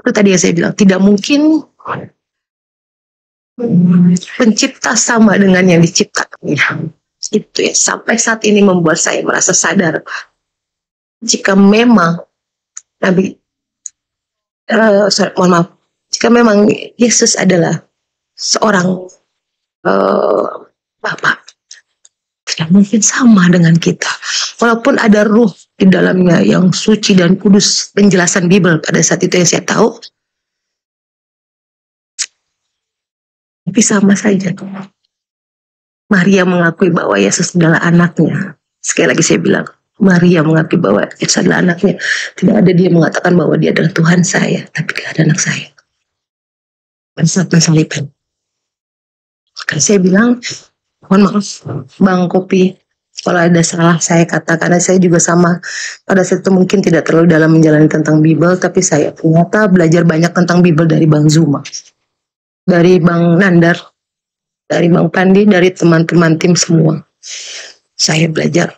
Itu tadi yang saya bilang, tidak mungkin pencipta sama dengan yang diciptakan. Itu ya, sampai saat ini membuat saya merasa sadar jika memang Nabi, mohon maaf, jika memang Yesus adalah seorang Bapak, tidak mungkin sama dengan kita. Walaupun ada ruh di dalamnya yang suci dan kudus, penjelasan Bible pada saat itu yang saya tahu, tapi sama saja. Maria mengakui bahwa Yesus adalah anaknya. Sekali lagi saya bilang, Maria mengakui bahwa Yesus adalah anaknya. Tidak ada dia mengatakan bahwa dia adalah Tuhan saya, tapi dia adalah anak saya. Pada saat pensalibkan. Maka saya bilang, mohon maaf, Bang Kopi, kalau ada salah saya katakan, karena saya juga sama. Pada saat itu mungkin tidak terlalu dalam menjalani tentang Bible, tapi saya ternyata belajar banyak tentang Bible dari Bang Zuma, dari Bang Nandar, dari Bang Pandi, dari teman-teman tim semua. Saya belajar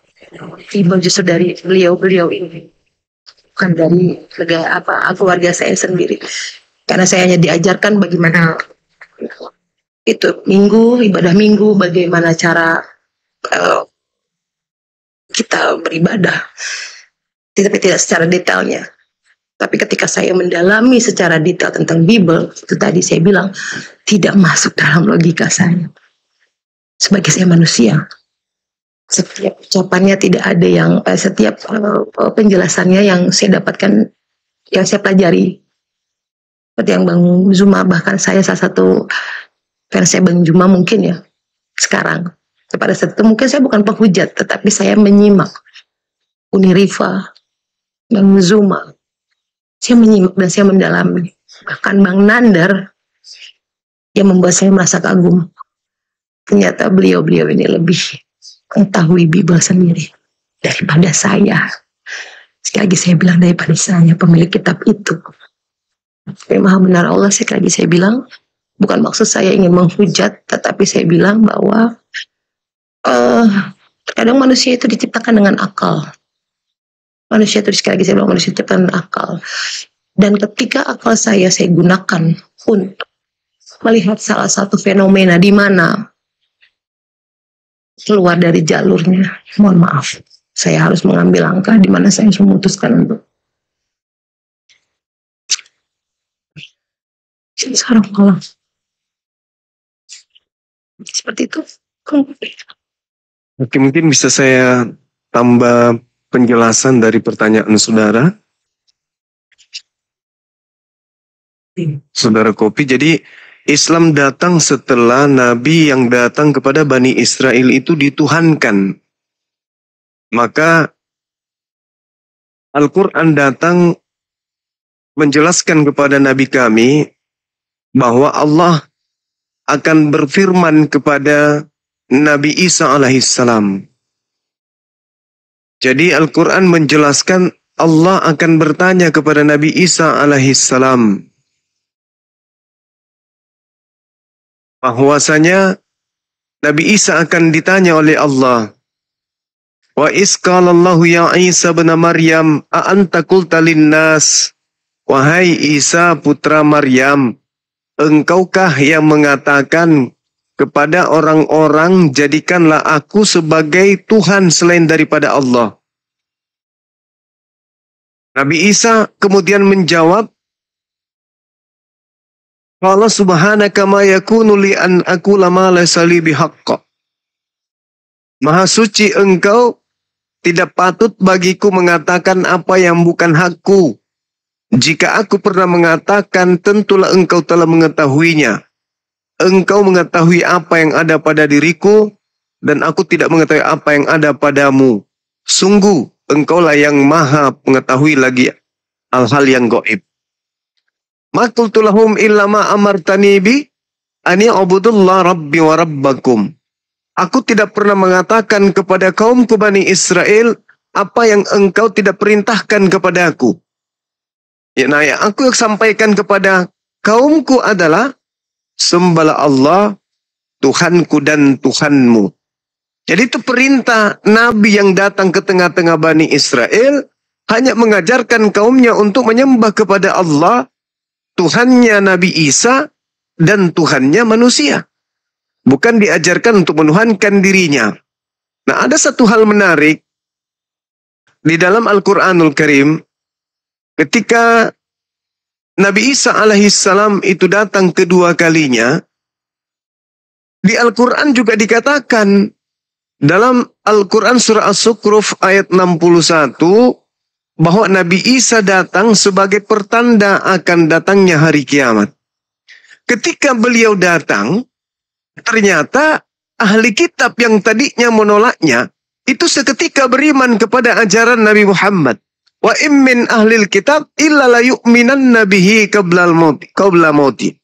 Bible justru dari beliau-beliau ini, bukan dari keluarga saya sendiri. Karena saya hanya diajarkan bagaimana itu ibadah minggu, bagaimana cara kita beribadah, tapi tidak secara detailnya. Tapi ketika saya mendalami secara detail tentang Bible, itu tadi saya bilang, tidak masuk dalam logika saya. Sebagai saya manusia, setiap ucapannya tidak ada yang, setiap penjelasannya yang saya dapatkan, yang saya pelajari. Seperti yang Bang Zuma, bahkan saya salah satu fans saya Bang Zuma mungkin ya, sekarang. Pada saat itu mungkin saya bukan penghujat, tetapi saya menyimak Uniriva, Bang Zuma. Saya menyimak dan saya mendalami. Bahkan Bang Nandar yang membuat saya merasa kagum. Ternyata beliau-beliau ini lebih mengetahui Bible sendiri daripada saya. Sekali lagi saya bilang, daripada saya pemilik kitab itu. Tapi Maha benar Allah, sekali lagi saya bilang, bukan maksud saya ingin menghujat, tetapi saya bilang bahwa terkadang manusia itu diciptakan dengan akal. Manusia itu, sekali lagi saya bilang, manusia diciptakan dengan akal. Dan ketika akal saya gunakan untuk melihat salah satu fenomena di mana keluar dari jalurnya, mohon maaf, saya harus mengambil langkah di mana saya harus memutuskan untuk sekarang malah seperti itu. Oke, mungkin bisa saya tambah penjelasan dari pertanyaan saudara. Saudara Kopi, jadi Islam datang setelah Nabi yang datang kepada Bani Israel itu dituhankan. Maka Al-Quran datang menjelaskan kepada Nabi kami bahwa Allah akan berfirman kepada Nabi Isa alaihissalam. Jadi Al-Quran menjelaskan Allah akan bertanya kepada Nabi Isa alaihissalam bahwasanya Nabi Isa akan ditanya oleh Allah. Wa isqalallahu ya Isa bin Maryam a anta qulta linnas, wahai Isa putra Maryam, engkaukah yang mengatakan kepada orang-orang, jadikanlah aku sebagai Tuhan selain daripada Allah. Nabi Isa kemudian menjawab, Qala subhanaka ma yakunu li an aqula ma laysa li bihaqqa. Maha suci engkau, tidak patut bagiku mengatakan apa yang bukan hakku. Jika aku pernah mengatakan, tentulah engkau telah mengetahuinya. Engkau mengetahui apa yang ada pada diriku, dan aku tidak mengetahui apa yang ada padamu. Sungguh, engkaulah yang maha mengetahui lagi hal-hal yang gaib. Ma qultu lahum illa ma amartani bi ani ubudullah rabbi wa rabbakum. Aku tidak pernah mengatakan kepada kaumku Bani Israel apa yang engkau tidak perintahkan kepadaku. Ya, nah, yang aku sampaikan kepada kaumku adalah sembahlah Allah, Tuhanku dan Tuhanmu. Jadi itu perintah Nabi yang datang ke tengah-tengah Bani Israel, hanya mengajarkan kaumnya untuk menyembah kepada Allah Tuhannya Nabi Isa dan Tuhannya manusia. Bukan diajarkan untuk menuhankan dirinya. Nah, ada satu hal menarik di dalam Al-Quranul Karim. Ketika Nabi Isa alaihissalam itu datang kedua kalinya, di Al-Quran juga dikatakan dalam Al-Quran surah As-Zukhruf ayat 61 bahwa Nabi Isa datang sebagai pertanda akan datangnya hari kiamat. Ketika beliau datang, ternyata ahli kitab yang tadinya menolaknya itu seketika beriman kepada ajaran Nabi Muhammad. Wa immin ahlil kitab illa la yu'minanna bihi qabla mauti.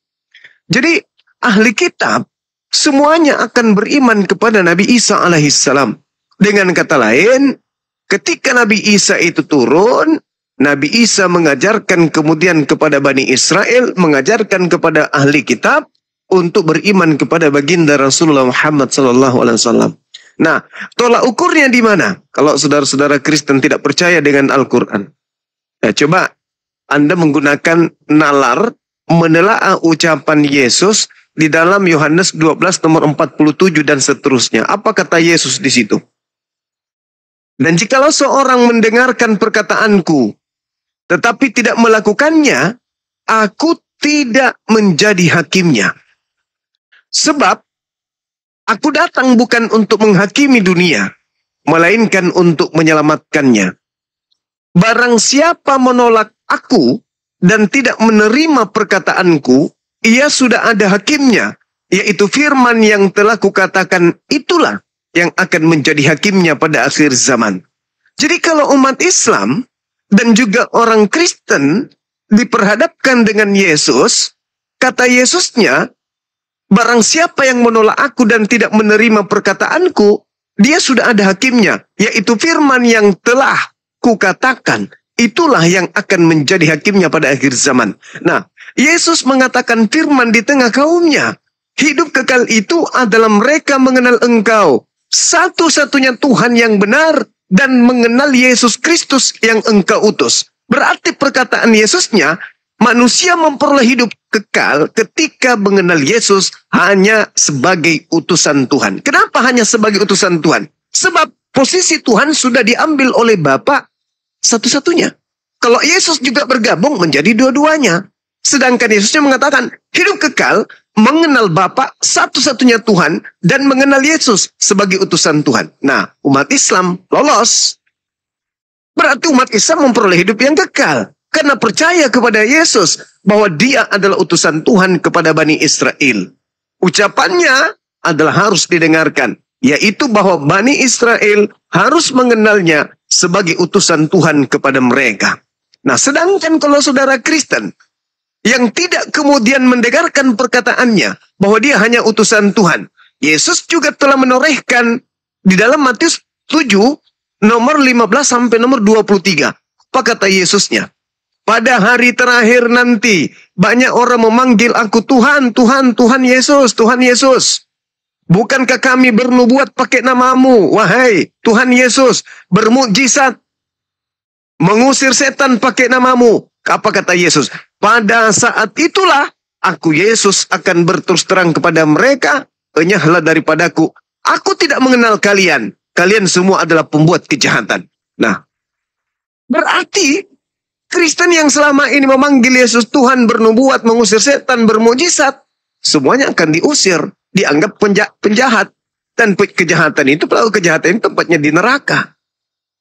Jadi ahli kitab semuanya akan beriman kepada Nabi Isa alaihissalam. Dengan kata lain, ketika Nabi Isa itu turun, Nabi Isa mengajarkan kemudian kepada Bani Israel, mengajarkan kepada ahli kitab untuk beriman kepada baginda Rasulullah Muhammad SAW. Nah, tolak ukurnya di mana? Kalau saudara-saudara Kristen tidak percaya dengan Al-Quran. Ya, coba Anda menggunakan nalar, menelaah ucapan Yesus di dalam Yohanes 12 nomor 47 dan seterusnya. Apa kata Yesus di situ? Dan jikalau seorang mendengarkan perkataanku, tetapi tidak melakukannya, aku tidak menjadi hakimnya. Sebab, aku datang bukan untuk menghakimi dunia, melainkan untuk menyelamatkannya. Barang siapa menolak aku dan tidak menerima perkataanku, ia sudah ada hakimnya, yaitu firman yang telah kukatakan, itulah yang akan menjadi hakimnya pada akhir zaman. Jadi kalau umat Islam dan juga orang Kristen diperhadapkan dengan Yesus, kata Yesusnya, barang siapa yang menolak aku dan tidak menerima perkataanku, dia sudah ada hakimnya, yaitu firman yang telah kukatakan, itulah yang akan menjadi hakimnya pada akhir zaman. Nah, Yesus mengatakan firman di tengah kaumnya. Hidup kekal itu adalah mereka mengenal Engkau, satu-satunya Tuhan yang benar, dan mengenal Yesus Kristus yang Engkau utus. Berarti perkataan Yesusnya, manusia memperoleh hidup kekal ketika mengenal Yesus hanya sebagai utusan Tuhan. Kenapa hanya sebagai utusan Tuhan? Sebab posisi Tuhan sudah diambil oleh Bapa satu-satunya. Kalau Yesus juga bergabung menjadi dua-duanya. Sedangkan Yesusnya mengatakan, hidup kekal, mengenal Bapa satu-satunya Tuhan, dan mengenal Yesus sebagai utusan Tuhan. Nah, umat Islam lolos. Berarti umat Islam memperoleh hidup yang kekal. Karena percaya kepada Yesus, bahwa dia adalah utusan Tuhan kepada Bani Israel. Ucapannya adalah harus didengarkan. Yaitu bahwa Bani Israel harus mengenalnya sebagai utusan Tuhan kepada mereka. Nah, sedangkan kalau saudara Kristen, yang tidak kemudian mendengarkan perkataannya bahwa dia hanya utusan Tuhan. Yesus juga telah menorehkan di dalam Matius 7 nomor 15 sampai nomor 23. Apa kata Yesusnya? Pada hari terakhir nanti banyak orang memanggil aku Tuhan, Tuhan, Tuhan Yesus, Tuhan Yesus. Bukankah kami bernubuat pakai namamu, wahai Tuhan Yesus, bermukjizat, mengusir setan pakai namamu? Apa kata Yesus? Pada saat itulah aku Yesus akan berterus terang kepada mereka, enyahlah daripadaku. Aku tidak mengenal kalian. Kalian semua adalah pembuat kejahatan. Nah, berarti Kristen yang selama ini memanggil Yesus Tuhan, bernubuat, mengusir setan, bermujizat, semuanya akan diusir, dianggap penjahat. Dan kejahatan itu, pelaku kejahatan itu tempatnya di neraka.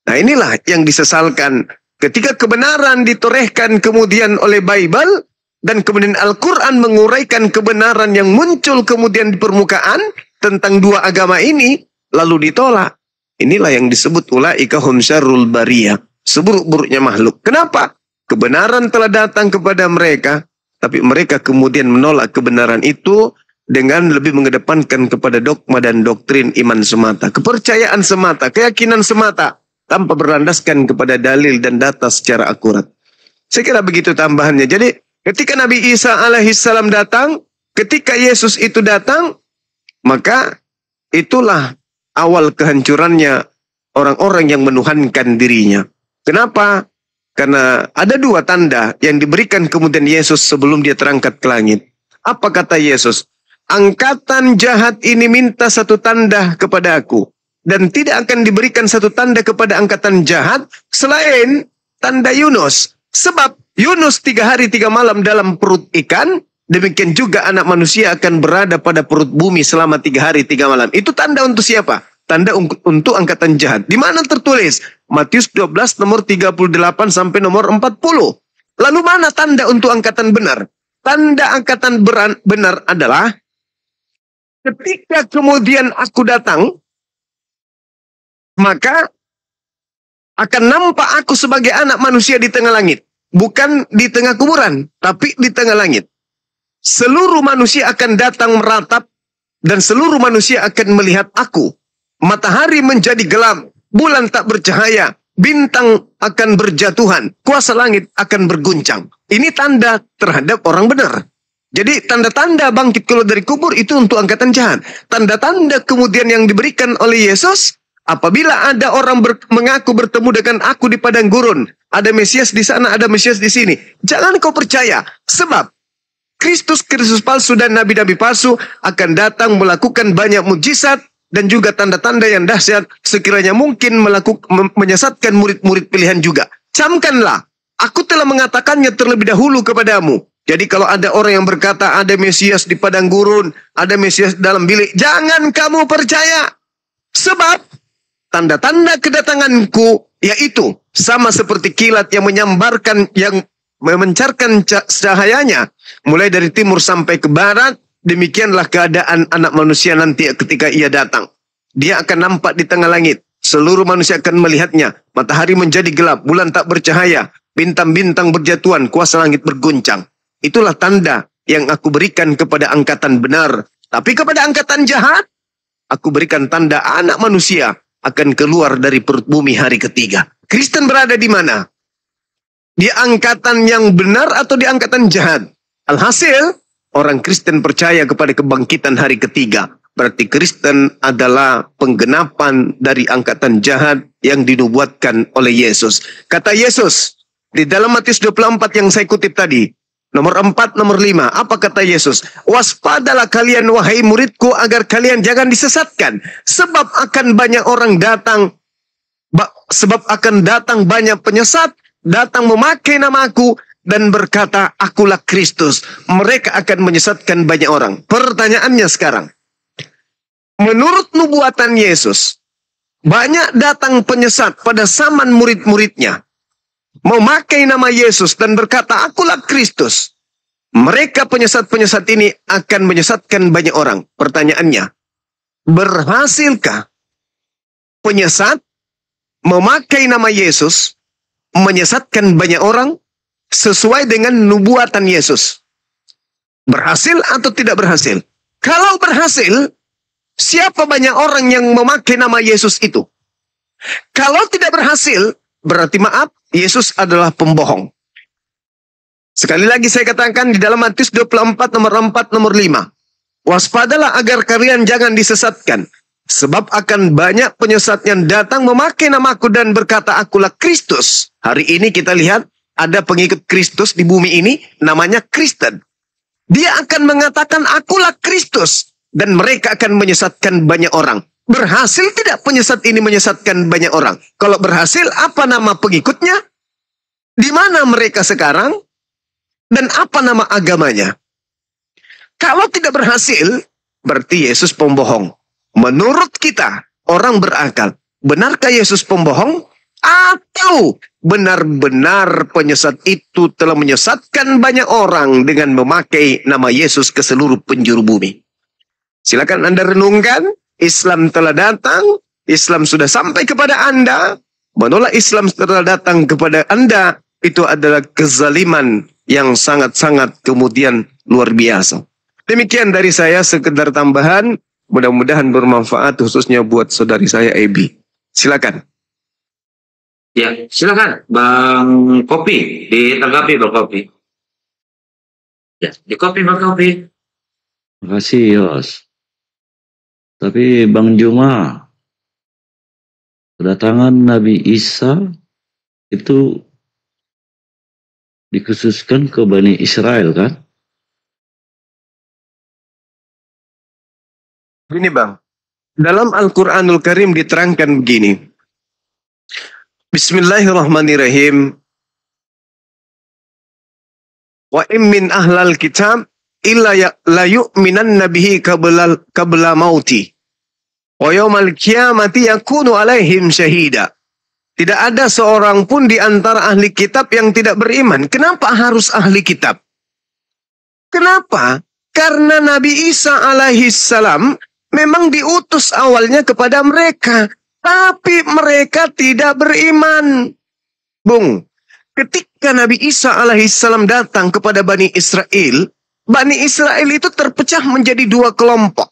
Nah, inilah yang disesalkan. Ketika kebenaran ditorehkan kemudian oleh Bible, dan kemudian Al-Quran menguraikan kebenaran yang muncul kemudian di permukaan tentang dua agama ini, lalu ditolak. Inilah yang disebut ulaika hum syarrul bariyah, seburuk-buruknya makhluk. Kenapa? Kebenaran telah datang kepada mereka, tapi mereka kemudian menolak kebenaran itu dengan lebih mengedepankan kepada dogma dan doktrin iman semata, kepercayaan semata, keyakinan semata, tanpa berlandaskan kepada dalil dan data secara akurat. Saya kira begitu tambahannya. Jadi ketika Nabi Isa alaihissalam datang, ketika Yesus itu datang, maka itulah awal kehancurannya orang-orang yang menuhankan dirinya. Kenapa? Karena ada dua tanda yang diberikan kemudian Yesus sebelum dia terangkat ke langit. Apa kata Yesus? Angkatan jahat ini minta satu tanda kepada aku. Dan tidak akan diberikan satu tanda kepada angkatan jahat selain tanda Yunus. Sebab Yunus 3 hari 3 malam dalam perut ikan. Demikian juga anak manusia akan berada pada perut bumi selama 3 hari 3 malam. Itu tanda untuk siapa? Tanda untuk angkatan jahat. Di mana tertulis? Matius 12 nomor 38 sampai nomor 40. Lalu mana tanda untuk angkatan benar? Tanda angkatan benar adalah ketika kemudian aku datang, maka akan nampak aku sebagai anak manusia di tengah langit. Bukan di tengah kuburan, tapi di tengah langit. Seluruh manusia akan datang meratap dan seluruh manusia akan melihat aku. Matahari menjadi gelap, bulan tak bercahaya, bintang akan berjatuhan, kuasa langit akan berguncang. Ini tanda terhadap orang benar. Jadi tanda-tanda bangkit keluar dari kubur itu untuk angkatan jahat. Tanda-tanda kemudian yang diberikan oleh Yesus, apabila ada orang mengaku bertemu dengan aku di padang gurun, ada Mesias di sana, ada Mesias di sini, jangan kau percaya. Sebab Kristus palsu dan nabi-nabi palsu akan datang melakukan banyak mujizat dan juga tanda-tanda yang dahsyat, sekiranya mungkin menyesatkan murid-murid pilihan juga. Camkanlah, aku telah mengatakannya terlebih dahulu kepadamu. Jadi kalau ada orang yang berkata ada Mesias di padang gurun, ada Mesias dalam bilik, jangan kamu percaya. Sebab tanda-tanda kedatanganku yaitu sama seperti kilat yang memancarkan cahayanya mulai dari timur sampai ke barat. Demikianlah keadaan anak manusia nanti ketika ia datang. Dia akan nampak di tengah langit. Seluruh manusia akan melihatnya. Matahari menjadi gelap, bulan tak bercahaya, bintang-bintang berjatuhan, kuasa langit berguncang. Itulah tanda yang aku berikan kepada angkatan benar. Tapi kepada angkatan jahat, aku berikan tanda anak manusia akan keluar dari perut bumi hari ketiga. Kristen berada di mana? Di angkatan yang benar atau di angkatan jahat? Alhasil, orang Kristen percaya kepada kebangkitan hari ketiga. Berarti Kristen adalah penggenapan dari angkatan jahat yang dinubuatkan oleh Yesus. Kata Yesus, di dalam Matius 24 yang saya kutip tadi, nomor 4, nomor 5, apa kata Yesus? Waspadalah kalian wahai muridku agar kalian jangan disesatkan. Sebab akan banyak orang datang, banyak penyesat, datang memakai namaku, dan berkata, akulah Kristus. Mereka akan menyesatkan banyak orang. Pertanyaannya sekarang, menurut nubuatan Yesus, banyak datang penyesat pada zaman murid-muridnya, memakai nama Yesus dan berkata, akulah Kristus. Mereka penyesat-penyesat ini akan menyesatkan banyak orang. Pertanyaannya, berhasilkah penyesat memakai nama Yesus menyesatkan banyak orang sesuai dengan nubuatan Yesus? Berhasil atau tidak berhasil? Kalau berhasil, siapa banyak orang yang memakai nama Yesus itu? Kalau tidak berhasil, berarti maaf, Yesus adalah pembohong. Sekali lagi saya katakan di dalam Matius 24 nomor 4 nomor 5. Waspadalah agar kalian jangan disesatkan. Sebab akan banyak penyesat yang datang memakai namaku dan berkata akulah Kristus. Hari ini kita lihat ada pengikut Kristus di bumi ini namanya Kristen. Dia akan mengatakan akulah Kristus. Dan mereka akan menyesatkan banyak orang. Berhasil tidak penyesat ini menyesatkan banyak orang? Kalau berhasil, apa nama pengikutnya? Di mana mereka sekarang? Dan apa nama agamanya? Kalau tidak berhasil, berarti Yesus pembohong. Menurut kita, orang berakal, benarkah Yesus pembohong? Atau benar-benar penyesat itu telah menyesatkan banyak orang dengan memakai nama Yesus ke seluruh penjuru bumi? Silakan Anda renungkan. Islam telah datang, Islam sudah sampai kepada Anda. Menolak Islam telah datang kepada Anda, itu adalah kezaliman yang sangat-sangat kemudian luar biasa. Demikian dari saya, sekedar tambahan, mudah-mudahan bermanfaat khususnya buat saudari saya Ebi. Silakan. Ya, silakan Bang Kopi, ditanggapi Bang Kopi. Ya, di Kopi Bang Kopi. Terima kasih Yos. Tapi Bang Juma, kedatangan Nabi Isa itu dikhususkan ke Bani Israel kan? Gini Bang, dalam Al-Quranul Karim diterangkan begini. Bismillahirrahmanirrahim. Wa min ahlal kitab illa la yu'minan nabihi qabla mauti. Wa yawmal qiyamati yakunu alaihim syahida. Tidak ada seorang pun di antara ahli kitab yang tidak beriman. Kenapa harus ahli kitab? Kenapa? Karena Nabi Isa alaihi salam memang diutus awalnya kepada mereka. Tapi mereka tidak beriman. Bung, ketika Nabi Isa alaihissalam datang kepada Bani Israel itu terpecah menjadi dua kelompok.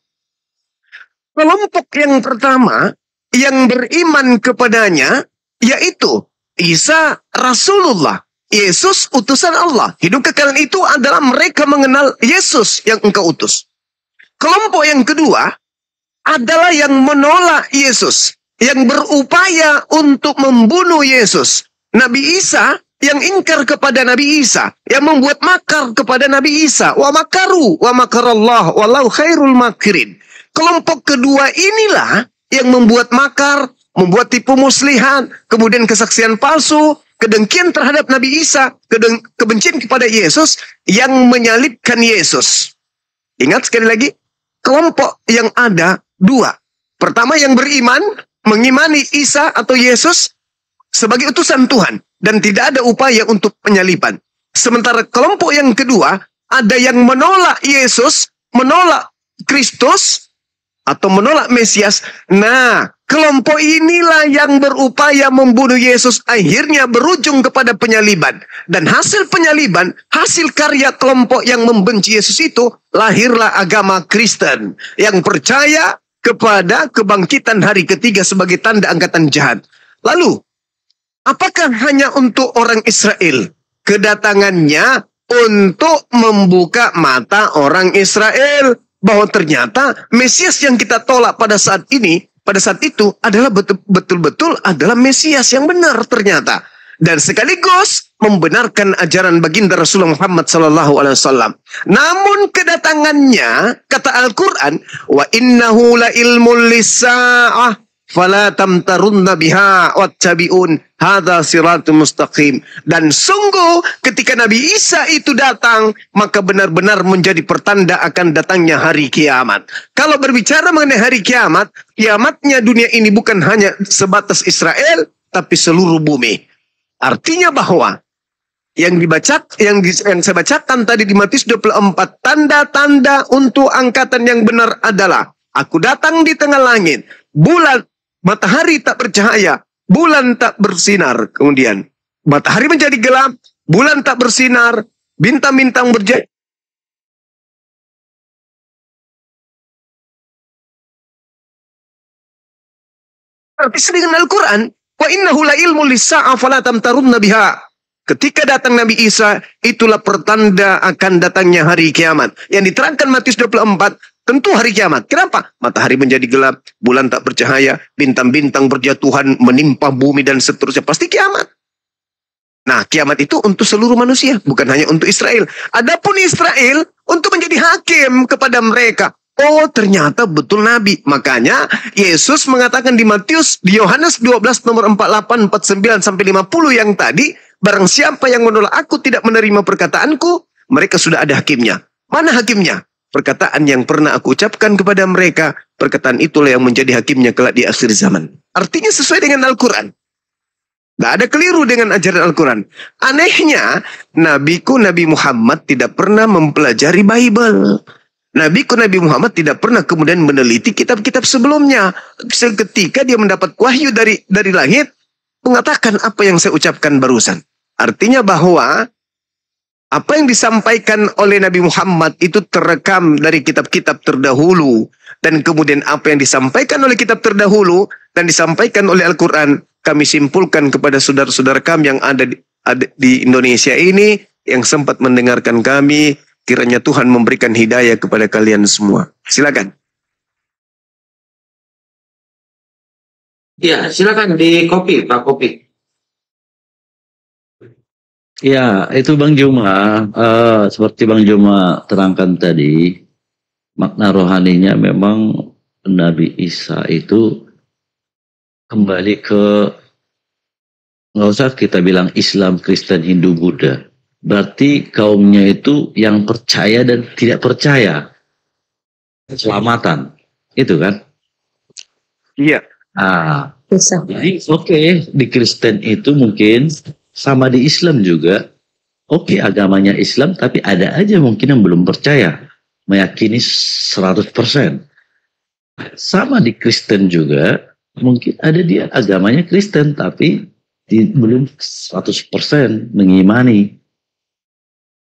Kelompok yang pertama yang beriman kepadanya yaitu Isa Rasulullah, Yesus utusan Allah. Hidup kekal itu adalah mereka mengenal Yesus yang engkau utus. Kelompok yang kedua adalah yang menolak Yesus, yang berupaya untuk membunuh Yesus. Nabi Isa yang ingkar kepada Nabi Isa, yang membuat makar kepada Nabi Isa. Wa makaru wa makarallah wallahu khairul makirin. Kelompok kedua inilah yang membuat makar, membuat tipu muslihat, kemudian kesaksian palsu, kedengkian terhadap Nabi Isa, kebencian kepada Yesus, yang menyalibkan Yesus. Ingat sekali lagi, kelompok yang ada dua. Pertama yang beriman, mengimani Isa atau Yesus sebagai utusan Tuhan dan tidak ada upaya untuk penyaliban. Sementara kelompok yang kedua ada yang menolak Yesus, menolak Kristus atau menolak Mesias. Nah, kelompok inilah yang berupaya membunuh Yesus, akhirnya berujung kepada penyaliban. Dan hasil penyaliban, hasil karya kelompok yang membenci Yesus itu, lahirlah agama Kristen yang percaya kepada kebangkitan hari ketiga sebagai tanda angkatan jahat. Lalu, apakah hanya untuk orang Israel? Kedatangannya untuk membuka mata orang Israel bahwa ternyata Mesias yang kita tolak pada saat itu adalah betul-betul adalah Mesias yang benar ternyata. Dan sekaligus membenarkan ajaran baginda Rasulullah Muhammad SAW. Namun kedatangannya, kata Al-Quran, wa innahu la ilmul lisa'ah fala tamtarunna biha wattabi'un hadza siratul mustaqim. Dan sungguh ketika Nabi Isa itu datang, maka benar-benar menjadi pertanda akan datangnya hari kiamat. Kalau berbicara mengenai hari kiamat, kiamatnya dunia ini bukan hanya sebatas Israel, tapi seluruh bumi. Artinya bahwa yang saya bacakan tadi di Matius 24, tanda-tanda untuk angkatan yang benar adalah aku datang di tengah langit, bulan, matahari tak bercahaya, bulan tak bersinar, kemudian matahari menjadi gelap, bulan tak bersinar, bintang-bintang berjaya. Artis dengan Al-Quran, wa innahu la ilmu lis-sa'ah fala tamtarunna biha. Ketika datang Nabi Isa, itulah pertanda akan datangnya hari kiamat. Yang diterangkan Matius 24, tentu hari kiamat. Kenapa? Matahari menjadi gelap, bulan tak bercahaya, bintang-bintang berjatuhan, menimpa bumi dan seterusnya. Pasti kiamat. Nah, kiamat itu untuk seluruh manusia, bukan hanya untuk Israel. Adapun Israel untuk menjadi hakim kepada mereka. Oh, ternyata betul Nabi. Makanya Yesus mengatakan di Yohanes 12 nomor 48, 49 sampai 50 yang tadi, barang siapa yang menolak aku tidak menerima perkataanku, mereka sudah ada hakimnya. Mana hakimnya? Perkataan yang pernah aku ucapkan kepada mereka, perkataan itulah yang menjadi hakimnya kelak di akhir zaman. Artinya sesuai dengan Al-Quran. Tidak ada keliru dengan ajaran Al-Quran. Anehnya, Nabiku Nabi Muhammad tidak pernah mempelajari Bible. Nabiku Nabi Muhammad tidak pernah kemudian meneliti kitab-kitab sebelumnya. Seketika dia mendapat wahyu dari langit, mengatakan apa yang saya ucapkan barusan. Artinya bahwa apa yang disampaikan oleh Nabi Muhammad itu terekam dari kitab-kitab terdahulu. Dan kemudian apa yang disampaikan oleh kitab terdahulu dan disampaikan oleh Al-Quran, kami simpulkan kepada saudara-saudara kami yang ada di Indonesia ini, yang sempat mendengarkan kami. Kiranya Tuhan memberikan hidayah kepada kalian semua. Silakan. Ya, silakan di copy, Pak Kopi. Ya, itu Bang Juma. Seperti Bang Juma terangkan tadi, makna rohaninya memang Nabi Isa itu kembali ke, nggak usah kita bilang Islam, Kristen, Hindu, Buddha. Berarti kaumnya itu yang percaya dan tidak percaya. Keselamatan. Itu kan? Iya. Bisa. Jadi oke, di Kristen itu mungkin sama di Islam juga. Oke, agamanya Islam, tapi ada aja mungkin yang belum percaya. Meyakini 100%. Sama di Kristen juga, mungkin ada dia agamanya Kristen, tapi belum 100% mengimani.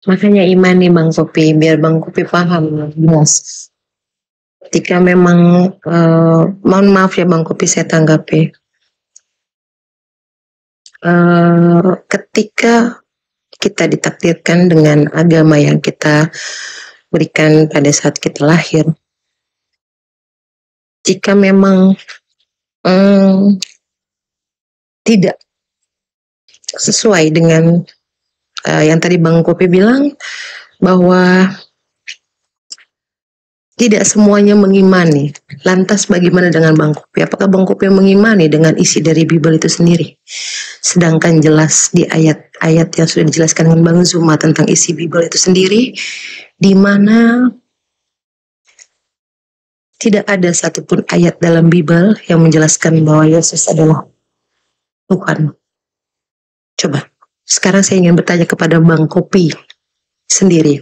Makanya imani Bang Kopi, biar Bang Kopi paham jelas. Ketika memang, mohon maaf ya Bang Kopi saya tanggapi. Ketika kita ditakdirkan dengan agama yang kita berikan pada saat kita lahir, jika memang tidak sesuai dengan yang tadi Bang Kopi bilang, bahwa tidak semuanya mengimani. Lantas bagaimana dengan Bang Kopi? Apakah Bang Kopi mengimani dengan isi dari Bible itu sendiri? Sedangkan jelas di ayat-ayat yang sudah dijelaskan dengan Bang Zuma tentang isi Bible itu sendiri, di mana tidak ada satupun ayat dalam Bible yang menjelaskan bahwa Yesus adalah Tuhan. Coba, sekarang saya ingin bertanya kepada Bang Kopi sendiri.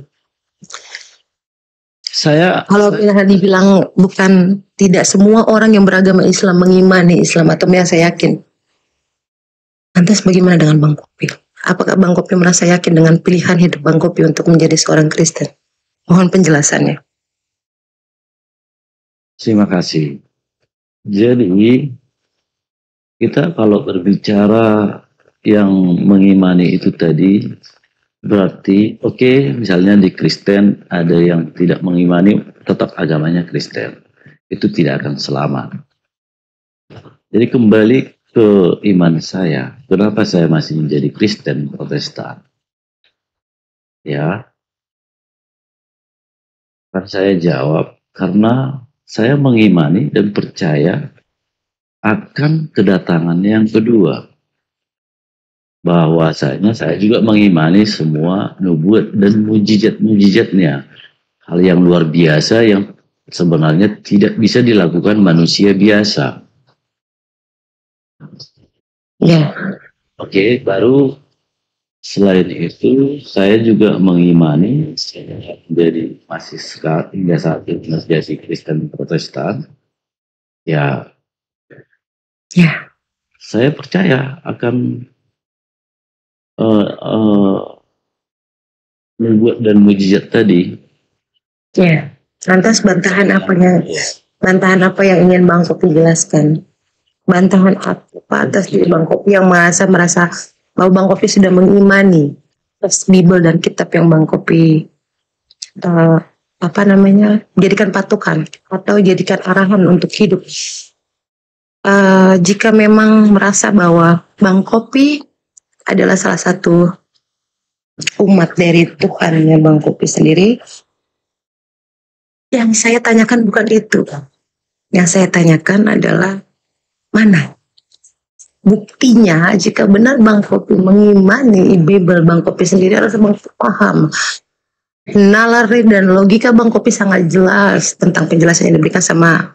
Kalau dibilang bukan, tidak semua orang yang beragama Islam mengimani Islam, atau yang saya yakin. Lantas bagaimana dengan Bang Kopi? Apakah Bang Kopi merasa yakin dengan pilihan hidup Bang Kopi untuk menjadi seorang Kristen? Mohon penjelasannya. Terima kasih. Jadi, kita kalau berbicara yang mengimani itu tadi, berarti oke, misalnya di Kristen ada yang tidak mengimani, tetap agamanya Kristen. Itu tidak akan selamat. Jadi kembali ke iman saya. Kenapa saya masih menjadi Kristen Protestan? Ya. Kan saya jawab, karena saya mengimani dan percaya akan kedatangan yang kedua. Bahwasanya saya juga mengimani semua nubuat dan mujizat-mujizatnya. Hal yang luar biasa yang sebenarnya tidak bisa dilakukan manusia biasa. Ya. Oke, baru selain itu saya juga mengimani jadi masih hingga saat ini menjadi Kristen Protestan. Ya. Saya percaya akan nubuat dan mujizat tadi. Ya. Lantas bantahan apa yang ingin Bang Kopi jelaskan? Bantahan apa atas diri Bang Kopi yang merasa bahwa Bang Kopi sudah mengimani atas Bible dan kitab yang Bang Kopi jadikan patokan atau jadikan arahan untuk hidup. Jika memang merasa bahwa Bang Kopi adalah salah satu umat dari Tuhan ya Bang Kopi sendiri, yang saya tanyakan bukan itu. Yang saya tanyakan adalah mana buktinya jika benar Bang Kopi mengimani Bible Bang Kopi sendiri harus paham. Nalari dan logika Bang Kopi sangat jelas tentang penjelasan yang diberikan sama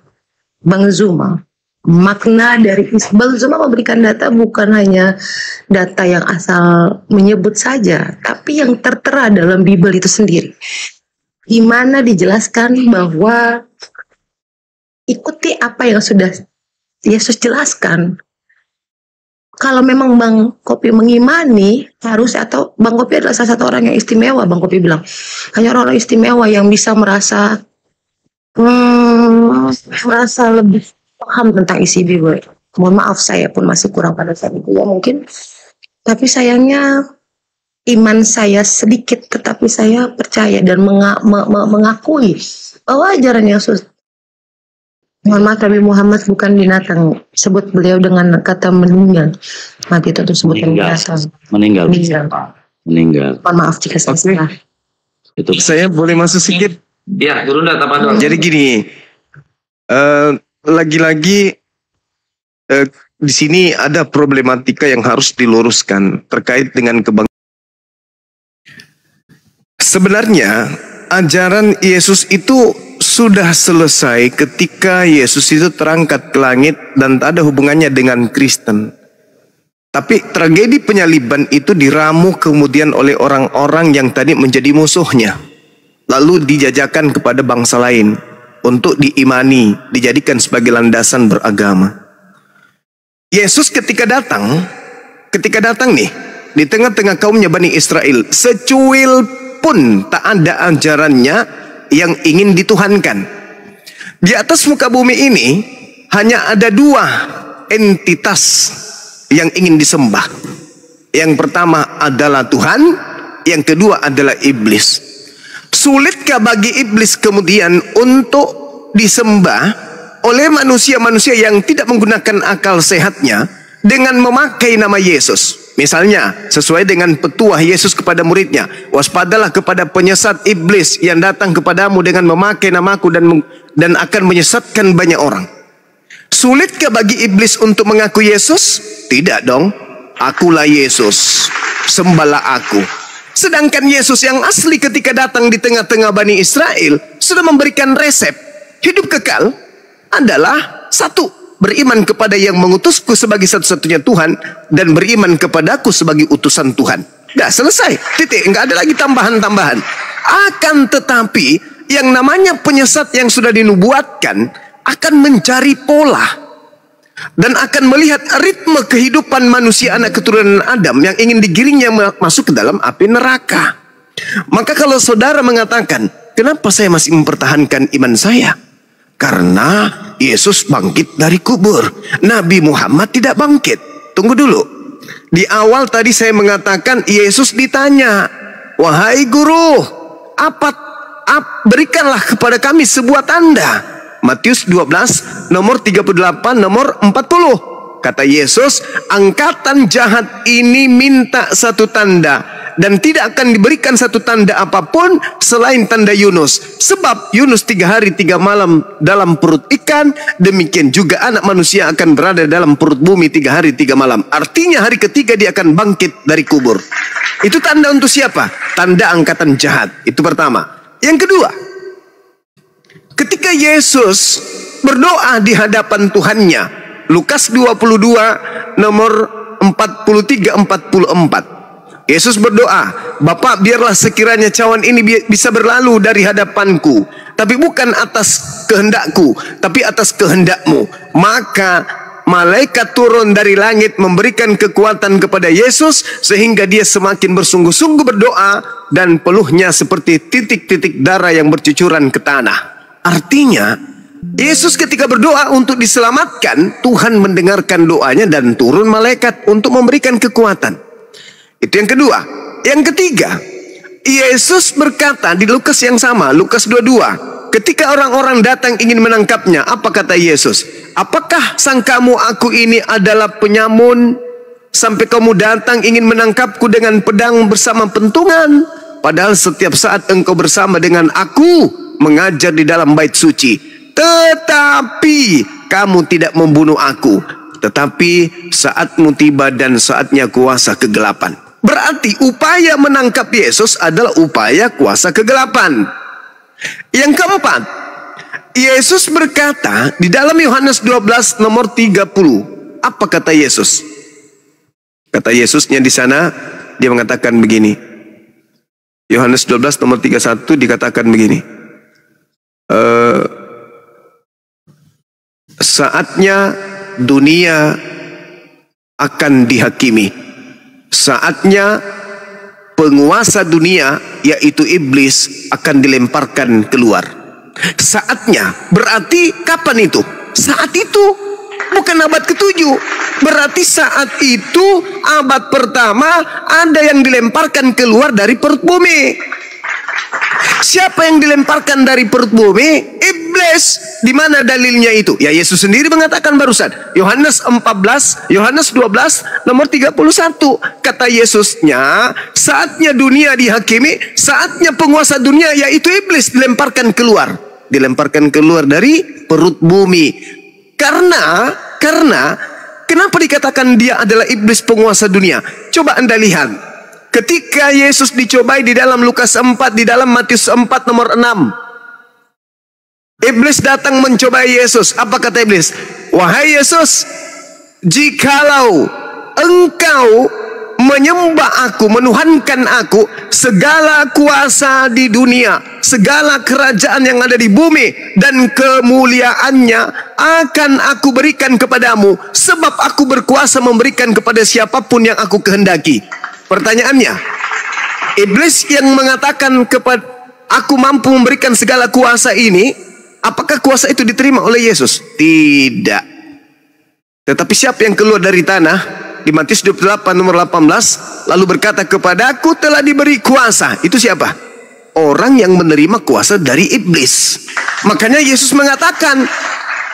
Bang Zuma. Makna dari Bang Zuma memberikan data bukan hanya data yang asal menyebut saja, tapi yang tertera dalam Bible itu sendiri. Di mana dijelaskan bahwa ikuti apa yang sudah Yesus jelaskan. Kalau memang Bang Kopi mengimani harus, atau Bang Kopi adalah salah satu orang yang istimewa, Bang Kopi bilang hanya orang istimewa yang bisa merasa lebih paham tentang isi Bible. Mohon maaf saya pun masih kurang pada saat itu ya mungkin, tapi sayangnya iman saya sedikit, tetapi saya percaya dan mengakui bahwa ajaran Yesus, mohon maaf, Nabi Muhammad bukan binatang. Sebut beliau dengan kata meninggal. Mati itu sebut binatang. Meninggal. meninggal. Mohon maaf jika saya Oke. salah. Itu Saya boleh masuk sedikit? Ya, turun dah Tapanul. Jadi gini, lagi-lagi di sini ada problematika yang harus diluruskan terkait dengan kebangkitan. Sebenarnya ajaran Yesus itu sudah selesai ketika Yesus itu terangkat ke langit dan tak ada hubungannya dengan Kristen. Tapi tragedi penyaliban itu diramu kemudian oleh orang-orang yang tadi menjadi musuhnya. Lalu dijajakan kepada bangsa lain untuk diimani, dijadikan sebagai landasan beragama. Yesus ketika datang nih di tengah-tengah kaumnya Bani Israel, secuil pun tak ada ajarannya yang ingin dituhankan. Di atas muka bumi ini hanya ada dua entitas yang ingin disembah. Yang pertama adalah Tuhan, yang kedua adalah iblis. Sulitkah bagi iblis kemudian untuk disembah oleh manusia-manusia yang tidak menggunakan akal sehatnya dengan memakai nama Yesus? Misalnya sesuai dengan petuah Yesus kepada muridnya, waspadalah kepada penyesat iblis yang datang kepadamu dengan memakai namaku dan akan menyesatkan banyak orang. Sulitkah bagi iblis untuk mengaku Yesus? Tidak dong. Akulah Yesus, sembahlah aku. Sedangkan Yesus yang asli ketika datang di tengah-tengah Bani Israel sudah memberikan resep hidup kekal adalah satu, beriman kepada yang mengutusku sebagai satu-satunya Tuhan dan beriman kepadaku sebagai utusan Tuhan. Nggak selesai, titik, nggak ada lagi tambahan-tambahan. Akan tetapi yang namanya penyesat yang sudah dinubuatkan akan mencari pola dan akan melihat ritme kehidupan manusia anak keturunan Adam yang ingin digiringnya masuk ke dalam api neraka. Maka kalau saudara mengatakan, kenapa saya masih mempertahankan iman saya? Karena Yesus bangkit dari kubur, Nabi Muhammad tidak bangkit. Tunggu dulu. Di awal tadi saya mengatakan Yesus ditanya, wahai guru, berikanlah kepada kami sebuah tanda. Matius 12 nomor 38 nomor 40. Kata Yesus, angkatan jahat ini minta satu tanda dan tidak akan diberikan satu tanda apapun selain tanda Yunus. Sebab Yunus 3 hari 3 malam dalam perut ikan, demikian juga anak manusia akan berada dalam perut bumi 3 hari 3 malam. Artinya hari ketiga dia akan bangkit dari kubur. Itu tanda untuk siapa? Tanda angkatan jahat. Itu pertama. Yang kedua, ketika Yesus berdoa di hadapan Tuhannya, Lukas 22 nomor 43-44. Yesus berdoa, Bapa, biarlah sekiranya cawan ini bisa berlalu dari hadapanku, tapi bukan atas kehendakku, tapi atas kehendakmu. Maka malaikat turun dari langit memberikan kekuatan kepada Yesus sehingga dia semakin bersungguh-sungguh berdoa dan peluhnya seperti titik-titik darah yang bercucuran ke tanah. Artinya Yesus ketika berdoa untuk diselamatkan, Tuhan mendengarkan doanya dan turun malaikat untuk memberikan kekuatan. Itu yang kedua. Yang ketiga, Yesus berkata di Lukas yang sama, Lukas 22, ketika orang-orang datang ingin menangkapnya, apa kata Yesus? Apakah sangkamu aku ini adalah penyamun sampai kamu datang ingin menangkapku dengan pedang bersama pentungan? Padahal setiap saat engkau bersama dengan aku mengajar di dalam bait suci, tetapi kamu tidak membunuh aku. Tetapi saatmu tiba dan saatnya kuasa kegelapan. Berarti upaya menangkap Yesus adalah upaya kuasa kegelapan. Yang keempat, Yesus berkata di dalam Yohanes 12 nomor 30. Apa kata Yesus? Kata Yesusnya di sana, dia mengatakan begini. Yohanes 12 nomor 31 dikatakan begini. Saatnya dunia akan dihakimi. Saatnya penguasa dunia yaitu iblis akan dilemparkan keluar. Saatnya berarti kapan itu? Saat itu bukan abad ke-7. Berarti saat itu abad pertama ada yang dilemparkan keluar dari perut bumi. Siapa yang dilemparkan dari perut bumi? Iblis. iblis. Di mana dalilnya itu? Ya Yesus sendiri mengatakan barusan. Yohanes 12 nomor 31. Kata Yesusnya, saatnya dunia dihakimi, saatnya penguasa dunia yaitu iblis dilemparkan keluar. Dilemparkan keluar dari perut bumi. Karena kenapa dikatakan dia adalah iblis penguasa dunia? Coba Anda lihat. Ketika Yesus dicobai di dalam Lukas 4, di dalam Matius 4 nomor 6. Iblis datang mencobai Yesus. Apa kata iblis? Wahai Yesus, jikalau engkau menyembah aku, menuhankan aku, segala kuasa di dunia, segala kerajaan yang ada di bumi dan kemuliaannya akan aku berikan kepadamu, sebab aku berkuasa memberikan kepada siapapun yang aku kehendaki. Pertanyaannya, iblis yang mengatakan kepada aku mampu memberikan segala kuasa ini, apakah kuasa itu diterima oleh Yesus? Tidak. Tetapi siapa yang keluar dari tanah di Matius 28 nomor 18 lalu berkata kepadaku telah diberi kuasa, itu siapa? Orang yang menerima kuasa dari iblis. Makanya Yesus mengatakan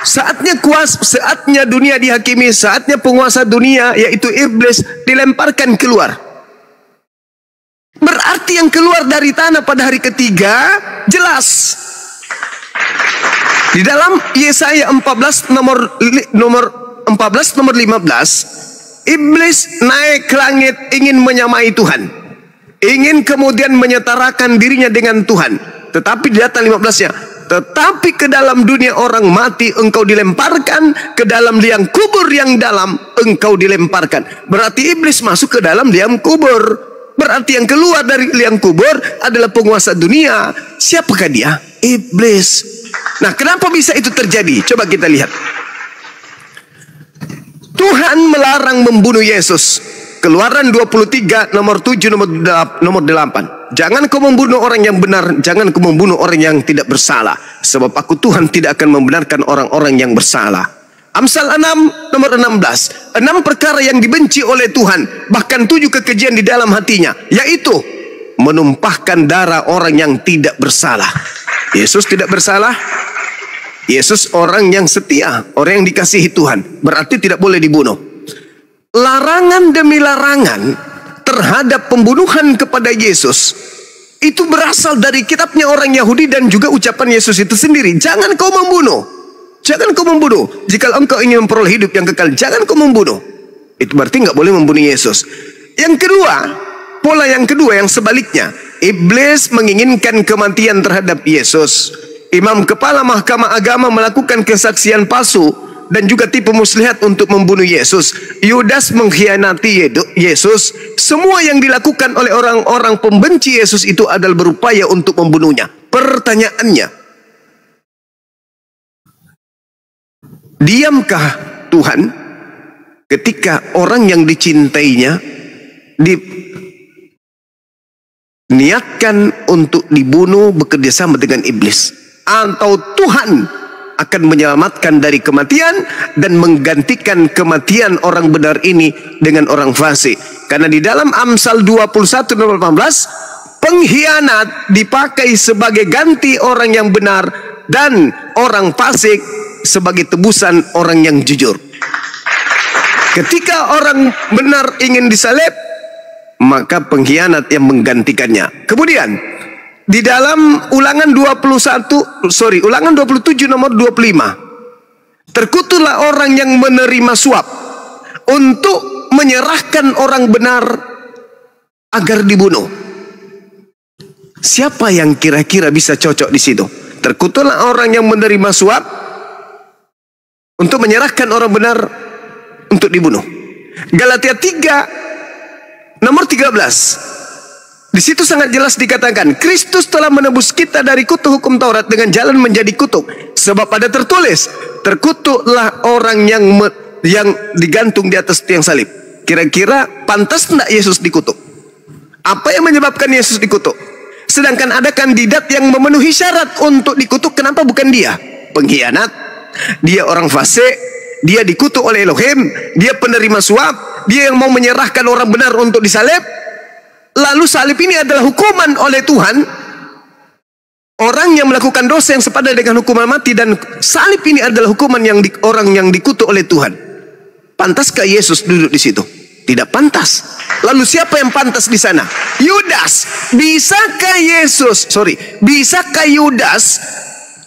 saatnya dunia dihakimi, saatnya penguasa dunia yaitu iblis dilemparkan keluar. Berarti yang keluar dari tanah pada hari ketiga jelas. Di dalam Yesaya 14 nomor 15, iblis naik ke langit ingin menyamai Tuhan. Ingin kemudian menyetarakan dirinya dengan Tuhan. Tetapi di data 15-nya, tetapi ke dalam dunia orang mati engkau dilemparkan, ke dalam liang kubur yang dalam engkau dilemparkan. Berarti iblis masuk ke dalam liang kubur. Berarti yang keluar dari liang kubur adalah penguasa dunia. Siapakah dia? Iblis. Nah, kenapa bisa itu terjadi? Coba kita lihat. Tuhan melarang membunuh Yesus. Keluaran 23 nomor 7 nomor 8. Jangan kau membunuh orang yang benar, jangan kau membunuh orang yang tidak bersalah, sebab aku Tuhan tidak akan membenarkan orang-orang yang bersalah. Amsal 6 nomor 16. 6 perkara yang dibenci oleh Tuhan, bahkan 7 kekejian di dalam hatinya, yaitu menumpahkan darah orang yang tidak bersalah. Yesus tidak bersalah. Yesus orang yang setia, orang yang dikasihi Tuhan, berarti tidak boleh dibunuh. Larangan demi larangan terhadap pembunuhan kepada Yesus itu berasal dari kitabnya orang Yahudi dan juga ucapan Yesus itu sendiri. Jangan kau membunuh. Jangan kau membunuh. Jika engkau ingin memperoleh hidup yang kekal, jangan kau membunuh. Itu berarti nggak boleh membunuh Yesus. Yang kedua, pola yang kedua yang sebaliknya, iblis menginginkan kematian terhadap Yesus. Imam kepala mahkamah agama melakukan kesaksian palsu dan juga tipu muslihat untuk membunuh Yesus. Yudas mengkhianati Yesus. Semua yang dilakukan oleh orang-orang pembenci Yesus itu adalah berupaya untuk membunuhnya. Pertanyaannya, diamkah Tuhan ketika orang yang dicintainya diniatkan untuk dibunuh bekerjasama dengan iblis? Atau Tuhan akan menyelamatkan dari kematian dan menggantikan kematian orang benar ini dengan orang fasik? Karena di dalam Amsal 21 nomor 18, pengkhianat dipakai sebagai ganti orang yang benar dan orang fasik sebagai tebusan orang yang jujur. Ketika orang benar ingin disalib, maka pengkhianat yang menggantikannya. Kemudian di dalam Ulangan 27 nomor 25, terkutuklah orang yang menerima suap untuk menyerahkan orang benar agar dibunuh. Siapa yang kira-kira bisa cocok di situ? Terkutuklah orang yang menerima suap untuk menyerahkan orang benar untuk dibunuh. Galatia 3 nomor 13. Di situ sangat jelas dikatakan, Kristus telah menebus kita dari kutuk hukum Taurat dengan jalan menjadi kutuk. Sebab ada tertulis, terkutuklah orang yang digantung di atas tiang salib. Kira-kira pantas tidak Yesus dikutuk? Apa yang menyebabkan Yesus dikutuk? Sedangkan ada kandidat yang memenuhi syarat untuk dikutuk, kenapa bukan dia? Pengkhianat, dia orang fasik, dia dikutuk oleh Elohim, dia penerima suap, dia yang mau menyerahkan orang benar untuk disalib. Lalu salib ini adalah hukuman oleh Tuhan. Orang orang yang melakukan dosa yang sepadan dengan hukuman mati, dan salib ini adalah hukuman orang yang dikutuk oleh Tuhan. Pantaskah Yesus duduk di situ? Tidak pantas. Lalu siapa yang pantas di sana? Yudas. Bisakah Yudas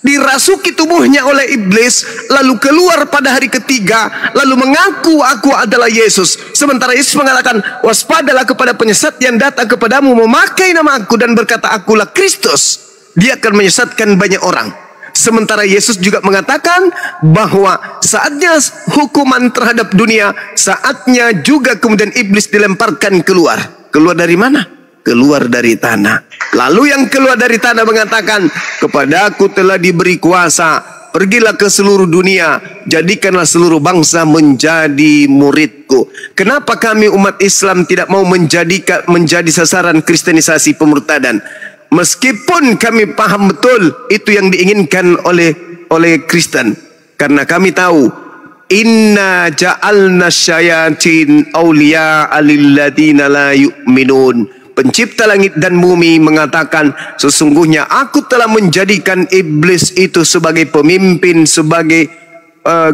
dirasuki tubuhnya oleh iblis, lalu keluar pada hari ketiga, lalu mengaku aku adalah Yesus, sementara Yesus mengatakan, waspadalah kepada penyesat yang datang kepadamu memakai nama aku dan berkata akulah Kristus. Dia akan menyesatkan banyak orang. Sementara Yesus juga mengatakan bahwa saatnya hukuman terhadap dunia, saatnya juga kemudian iblis dilemparkan keluar. Keluar dari mana? Keluar dari tanah. Lalu yang keluar dari tanah mengatakan, kepadaku telah diberi kuasa, pergilah ke seluruh dunia, jadikanlah seluruh bangsa menjadi muridku. Kenapa kami umat Islam tidak mau menjadi sasaran kristenisasi pemurtadan? Meskipun kami paham betul itu yang diinginkan oleh Kristen, karena kami tahu inna ja'alna syayatin awliya lilladina la yu'minun. Pencipta langit dan bumi mengatakan, sesungguhnya aku telah menjadikan iblis itu sebagai pemimpin, sebagai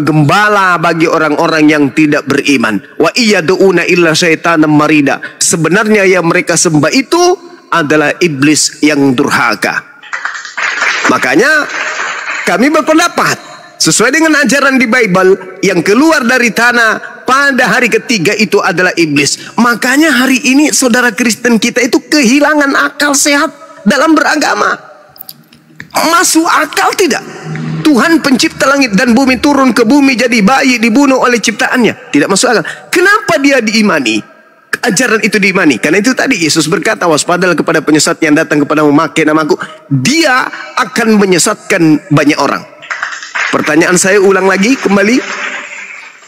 gembala bagi orang-orang yang tidak beriman. Wa iyyaduuna illa syaitanan marida. Sebenarnya yang mereka sembah itu adalah iblis yang durhaka. Makanya kami berpendapat sesuai dengan ajaran di Bible, yang keluar dari tanah pada hari ketiga itu adalah iblis. Makanya hari ini saudara Kristen kita itu kehilangan akal sehat dalam beragama. Masuk akal tidak? Tuhan pencipta langit dan bumi turun ke bumi jadi bayi, dibunuh oleh ciptaannya. Tidak masuk akal. Kenapa dia diimani? Ajaran itu diimani. Karena itu tadi Yesus berkata, waspadalah kepada penyesat yang datang kepada memakai namaku. Dia akan menyesatkan banyak orang. Pertanyaan saya ulang lagi kembali,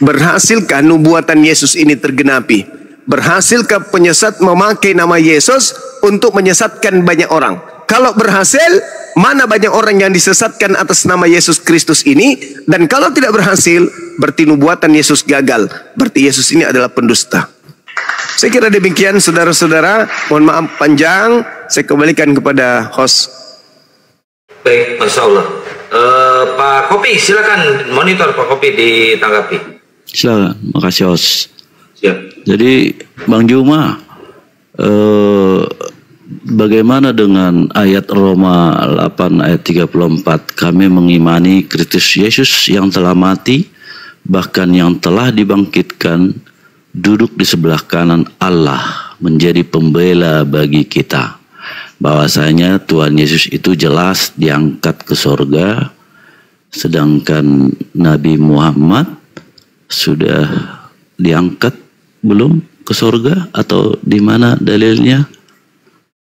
berhasilkah nubuatan Yesus ini tergenapi? Berhasilkah penyesat memakai nama Yesus untuk menyesatkan banyak orang? Kalau berhasil, mana banyak orang yang disesatkan atas nama Yesus Kristus ini? Dan kalau tidak berhasil, berarti nubuatan Yesus gagal. Berarti Yesus ini adalah pendusta. Saya kira demikian saudara-saudara. Mohon maaf panjang, saya kembalikan kepada host. Baik, Masya Allah. Pak Kopi, silakan monitor Pak Kopi ditanggapi. Silakan, makasih host. Siap. Jadi Bang Juma, bagaimana dengan ayat Roma 8 ayat 34? Kami mengimani Kristus Yesus yang telah mati, bahkan yang telah dibangkitkan, duduk di sebelah kanan Allah, menjadi pembela bagi kita. Bahwasanya Tuhan Yesus itu jelas diangkat ke sorga, sedangkan Nabi Muhammad sudah diangkat belum ke sorga, atau di mana dalilnya?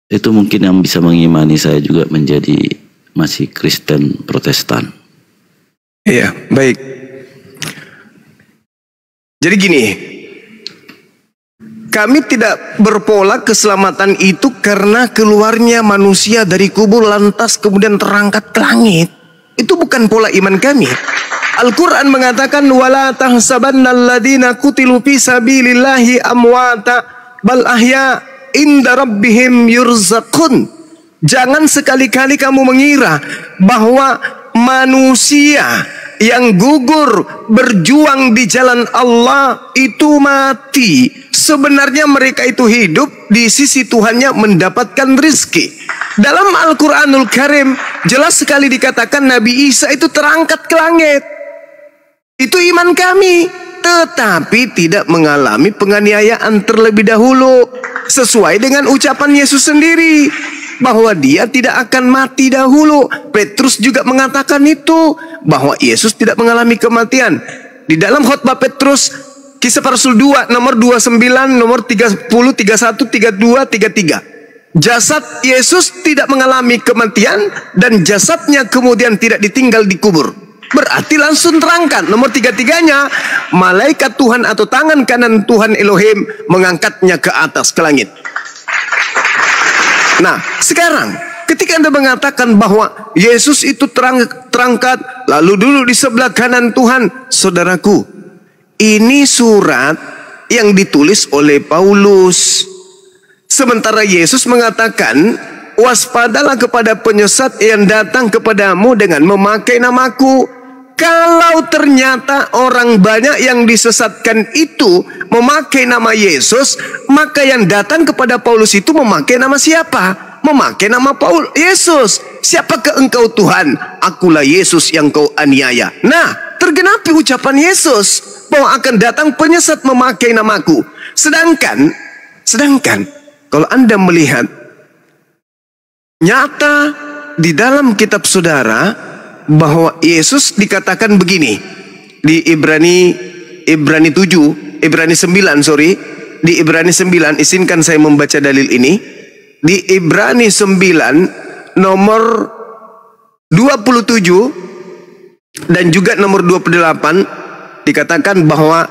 Itu mungkin yang bisa mengimani saya juga menjadi masih Kristen Protestan. Iya, baik. Jadi gini, kami tidak berpola keselamatan itu karena keluarnya manusia dari kubur lantas kemudian terangkat ke langit. Itu bukan pola iman kami. Al-Quran mengatakan, wala tahsabanna alladhina qutilu fi sabilillahi amwata bal ahya inda rabbihim yurzaqun. Jangan sekali-kali kamu mengira bahwa manusia yang gugur berjuang di jalan Allah itu mati. Sebenarnya mereka itu hidup di sisi Tuhannya mendapatkan rizki. Dalam Al-Quranul Karim jelas sekali dikatakan Nabi Isa itu terangkat ke langit. Itu iman kami. Tetapi tidak mengalami penganiayaan terlebih dahulu, sesuai dengan ucapan Yesus sendiri bahwa dia tidak akan mati dahulu. Petrus juga mengatakan itu, bahwa Yesus tidak mengalami kematian. Di dalam khotbah Petrus, Kisah Para Rasul 2 nomor 29, nomor 30, 31, 32, 33. Jasad Yesus tidak mengalami kematian dan jasadnya kemudian tidak ditinggal di kubur. Berarti langsung terangkat. Nomor 33-nya, malaikat Tuhan atau tangan kanan Tuhan Elohim mengangkatnya ke atas, ke langit. Nah, sekarang ketika Anda mengatakan bahwa Yesus itu terangkat lalu duduk di sebelah kanan Tuhan, saudaraku, ini surat yang ditulis oleh Paulus. Sementara Yesus mengatakan waspadalah kepada penyesat yang datang kepadamu dengan memakai namaku. Kalau ternyata orang banyak yang disesatkan itu memakai nama Yesus, maka yang datang kepada Paulus itu memakai nama siapa? Memakai nama Paulus, Yesus. Siapakah engkau Tuhan? Akulah Yesus yang kau aniaya. Nah, tergenapi ucapan Yesus bahwa akan datang penyesat memakai namaku. Sedangkan kalau Anda melihat nyata di dalam kitab saudara bahwa Yesus dikatakan begini di Ibrani 9, di Ibrani 9, izinkan saya membaca dalil ini. Di Ibrani 9 nomor 27 dan juga nomor 28 dikatakan bahwa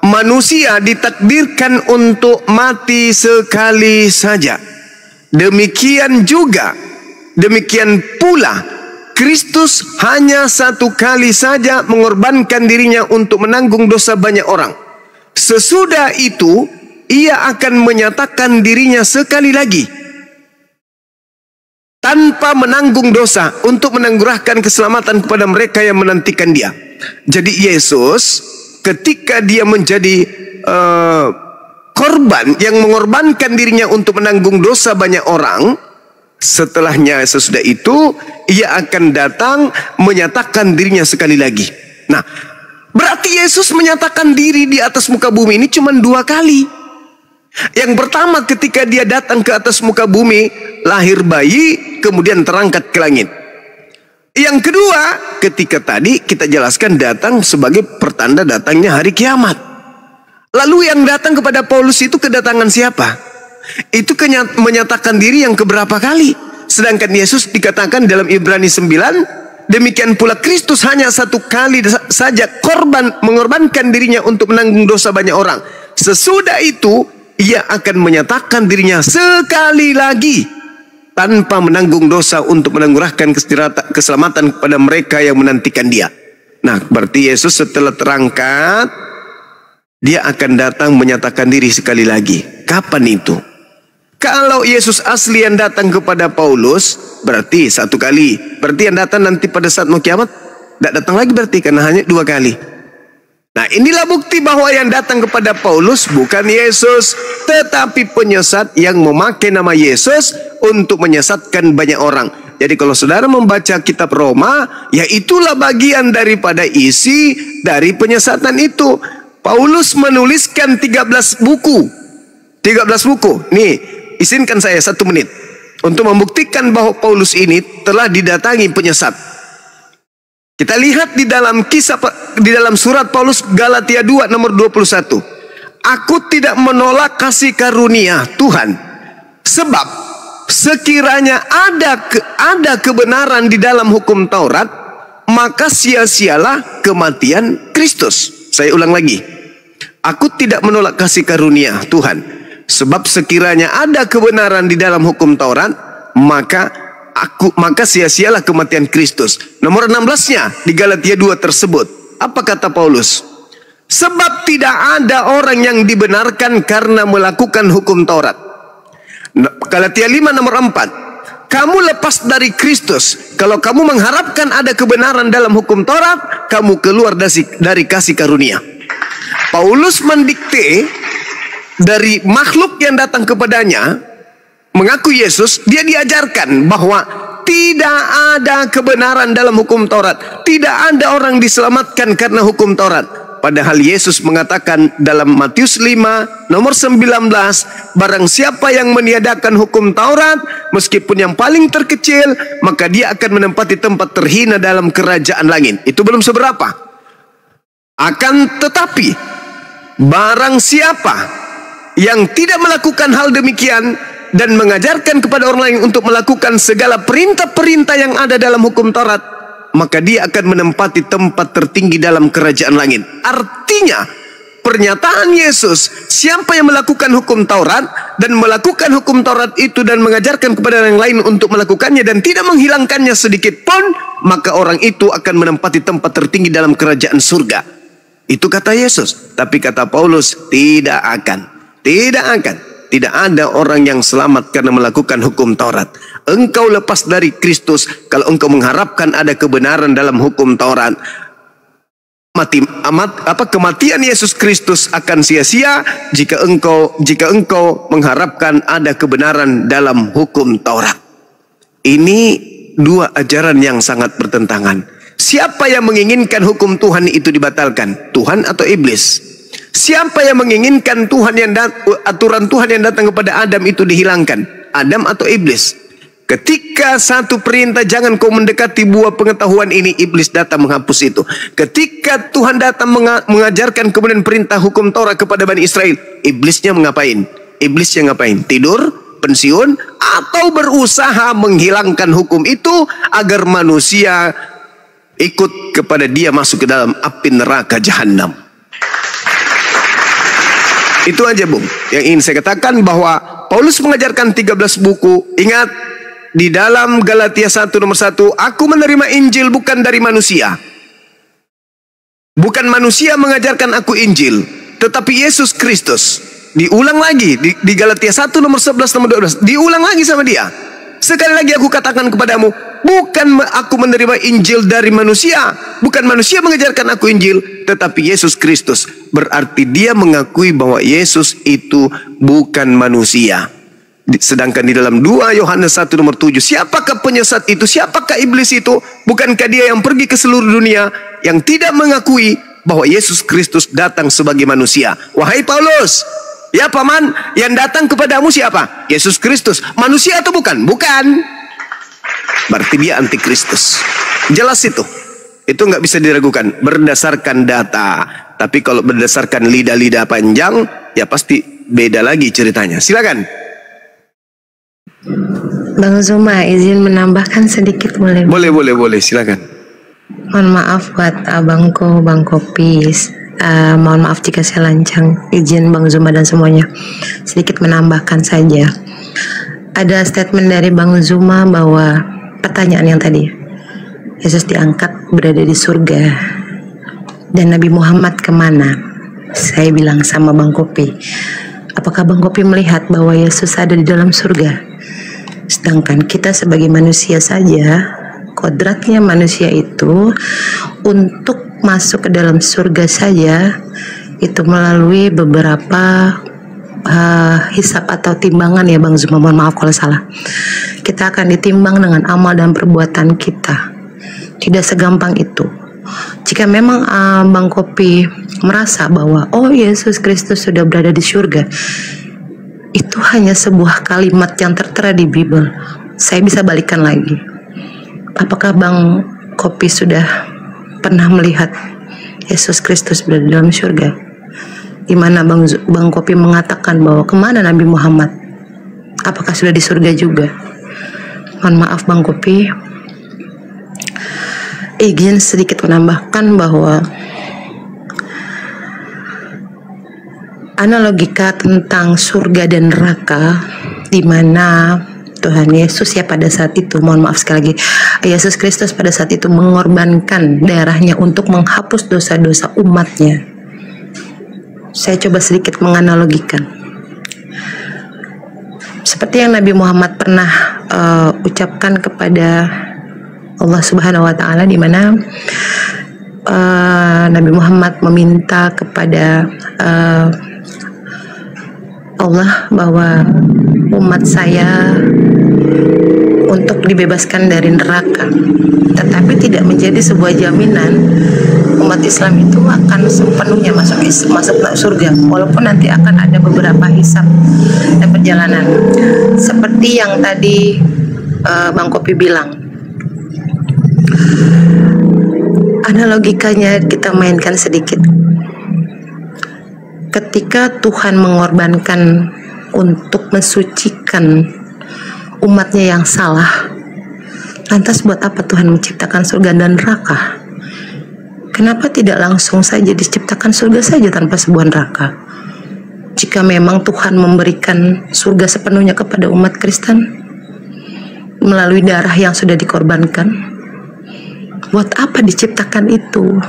manusia ditakdirkan untuk mati sekali saja. Demikian pula Kristus hanya satu kali saja mengorbankan dirinya untuk menanggung dosa banyak orang. Sesudah itu, ia akan menyatakan dirinya sekali lagi tanpa menanggung dosa untuk menangguhkan keselamatan kepada mereka yang menantikan dia. Jadi Yesus ketika dia menjadi korban yang mengorbankan dirinya untuk menanggung dosa banyak orang, setelahnya sesudah itu ia akan datang menyatakan dirinya sekali lagi. Nah, berarti Yesus menyatakan diri di atas muka bumi ini cuma 2 kali. Yang pertama ketika dia datang ke atas muka bumi, lahir bayi, kemudian terangkat ke langit. Yang kedua, ketika tadi kita jelaskan datang sebagai pertanda datangnya hari kiamat. Lalu yang datang kepada Paulus itu kedatangan siapa? Itu menyatakan diri yang keberapa kali? Sedangkan Yesus dikatakan dalam Ibrani 9, demikian pula Kristus hanya satu kali saja mengorbankan dirinya untuk menanggung dosa banyak orang. Sesudah itu ia akan menyatakan dirinya sekali lagi tanpa menanggung dosa untuk menangguhkan keselamatan kepada mereka yang menantikan dia. Nah, berarti Yesus setelah terangkat, dia akan datang menyatakan diri sekali lagi. Kapan itu? Kalau Yesus asli yang datang kepada Paulus, berarti satu kali. Berarti yang datang nanti pada saat mau kiamat, tidak datang lagi berarti, karena hanya 2 kali. Nah, inilah bukti bahwa yang datang kepada Paulus bukan Yesus, tetapi penyesat yang memakai nama Yesus untuk menyesatkan banyak orang. Jadi kalau saudara membaca kitab Roma, ya itulah bagian daripada isi dari penyesatan itu. Paulus menuliskan 13 buku. 13 buku. Nih, izinkan saya 1 menit untuk membuktikan bahwa Paulus ini telah didatangi penyesat. Kita lihat di dalam surat Paulus Galatia 2 nomor 21. Aku tidak menolak kasih karunia Tuhan, sebab sekiranya ada kebenaran di dalam hukum Taurat, maka sia-sialah kematian Kristus. Saya ulang lagi. Aku tidak menolak kasih karunia Tuhan, sebab sekiranya ada kebenaran di dalam hukum Taurat, maka sia-sialah kematian Kristus. Nomor 16-nya di Galatia 2 tersebut. Apa kata Paulus? Sebab tidak ada orang yang dibenarkan karena melakukan hukum Taurat. Galatia 5 nomor 4. Kamu lepas dari Kristus. Kalau kamu mengharapkan ada kebenaran dalam hukum Taurat, kamu keluar dari kasih karunia. Paulus mendikte dari makhluk yang datang kepadanya, mengaku Yesus, dia diajarkan bahwa tidak ada kebenaran dalam hukum Taurat. Tidak ada orang diselamatkan karena hukum Taurat. Padahal Yesus mengatakan dalam Matius 5 nomor 19, barang siapa yang meniadakan hukum Taurat, meskipun yang paling terkecil, maka dia akan menempati tempat terhina dalam kerajaan langit. Itu belum seberapa. Akan tetapi, barang siapa yang tidak melakukan hal demikian dan mengajarkan kepada orang lain untuk melakukan segala perintah-perintah yang ada dalam hukum Taurat, maka dia akan menempati tempat tertinggi dalam kerajaan langit. Artinya, pernyataan Yesus, siapa yang melakukan hukum Taurat dan melakukan hukum Taurat itu dan mengajarkan kepada orang lain untuk melakukannya dan tidak menghilangkannya sedikit pun, maka orang itu akan menempati tempat tertinggi dalam kerajaan surga. Itu kata Yesus. Tapi kata Paulus, tidak akan. Tidak ada orang yang selamat karena melakukan hukum Taurat. Engkau lepas dari Kristus kalau engkau mengharapkan ada kebenaran dalam hukum Taurat. Kematian Yesus Kristus akan sia-sia jika engkau mengharapkan ada kebenaran dalam hukum Taurat. Ini dua ajaran yang sangat bertentangan. Siapa yang menginginkan hukum Tuhan itu dibatalkan? Tuhan atau iblis? Siapa yang menginginkan aturan Tuhan yang datang kepada Adam itu dihilangkan? Adam atau iblis? Ketika satu perintah jangan kau mendekati buah pengetahuan ini, iblis datang menghapus itu. Ketika Tuhan datang mengajarkan kemudian perintah hukum Taurat kepada Bani Israel, iblisnya mengapain? Iblisnya ngapain? Tidur, pensiun, atau berusaha menghilangkan hukum itu agar manusia ikut kepada dia masuk ke dalam api neraka jahanam. Itu aja Bung yang ingin saya katakan, bahwa Paulus mengajarkan 13 buku. Ingat, di dalam Galatia 1 nomor 1, aku menerima Injil bukan dari manusia. Bukan manusia mengajarkan aku Injil, tetapi Yesus Kristus. Diulang lagi di Galatia 1 nomor 11 nomor 12. Diulang lagi sama dia. Sekali lagi aku katakan kepadamu, bukan aku menerima Injil dari manusia. Bukan manusia mengajarkan aku Injil, tetapi Yesus Kristus. Berarti dia mengakui bahwa Yesus itu bukan manusia. Sedangkan di dalam 2 Yohanes 1 nomor 7, siapakah penyesat itu? Siapakah iblis itu? Bukankah dia yang pergi ke seluruh dunia yang tidak mengakui bahwa Yesus Kristus datang sebagai manusia? Wahai Paulus, ya paman, yang datang kepadamu siapa? Yesus Kristus. Manusia atau bukan? Bukan. Berarti dia antikristus. Jelas itu. Itu nggak bisa diragukan berdasarkan data. Tapi kalau berdasarkan lidah-lidah panjang, ya pasti beda lagi ceritanya. Silakan. Bang Zuma, izin menambahkan sedikit boleh? Boleh, silakan. Mohon maaf buat abangku, Bang Kopis. Mohon maaf jika saya lancang. Izin Bang Zuma dan semuanya, sedikit menambahkan saja. Ada statement dari Bang Zuma bahwa pertanyaan yang tadi, Yesus diangkat berada di surga dan Nabi Muhammad kemana? Saya bilang sama Bang Kopi, apakah Bang Kopi melihat bahwa Yesus ada di dalam surga? Sedangkan kita sebagai manusia saja, kodratnya manusia itu untuk masuk ke dalam surga saja itu melalui beberapa hisab atau timbangan ya Bang Zuma, mohon maaf kalau salah. Kita akan ditimbang dengan amal dan perbuatan kita. Tidak segampang itu. Jika memang Bang Kopi merasa bahwa oh Yesus Kristus sudah berada di surga, itu hanya sebuah kalimat yang tertera di Bible. Saya bisa balikan lagi. Apakah Bang Kopi sudah pernah melihat Yesus Kristus berada di dalam surga? Di mana Bang Kopi mengatakan bahwa kemana Nabi Muhammad? Apakah sudah di surga juga? Mohon maaf Bang Kopi, izin sedikit menambahkan bahwa analogika tentang surga dan neraka, di mana Tuhan Yesus ya pada saat itu, mohon maaf sekali lagi, Yesus Kristus pada saat itu mengorbankan darahnya untuk menghapus dosa-dosa umatnya. Saya coba sedikit menganalogikan. Seperti yang Nabi Muhammad pernah ucapkan kepada Allah Subhanahu wa Ta'ala, di mana Nabi Muhammad meminta kepada Allah bahwa umat saya untuk dibebaskan dari neraka, tetapi tidak menjadi sebuah jaminan umat Islam itu akan sepenuhnya masuk surga, walaupun nanti akan ada beberapa hisab dan perjalanan seperti yang tadi Bang Kopi bilang. Analogikanya kita mainkan sedikit. Ketika Tuhan mengorbankan untuk mensucikan umatnya yang salah, lantas buat apa Tuhan menciptakan surga dan neraka? Kenapa tidak langsung saja diciptakan surga saja tanpa sebuah neraka? Jika memang Tuhan memberikan surga sepenuhnya kepada umat Kristen melalui darah yang sudah dikorbankan, buat apa diciptakan itu?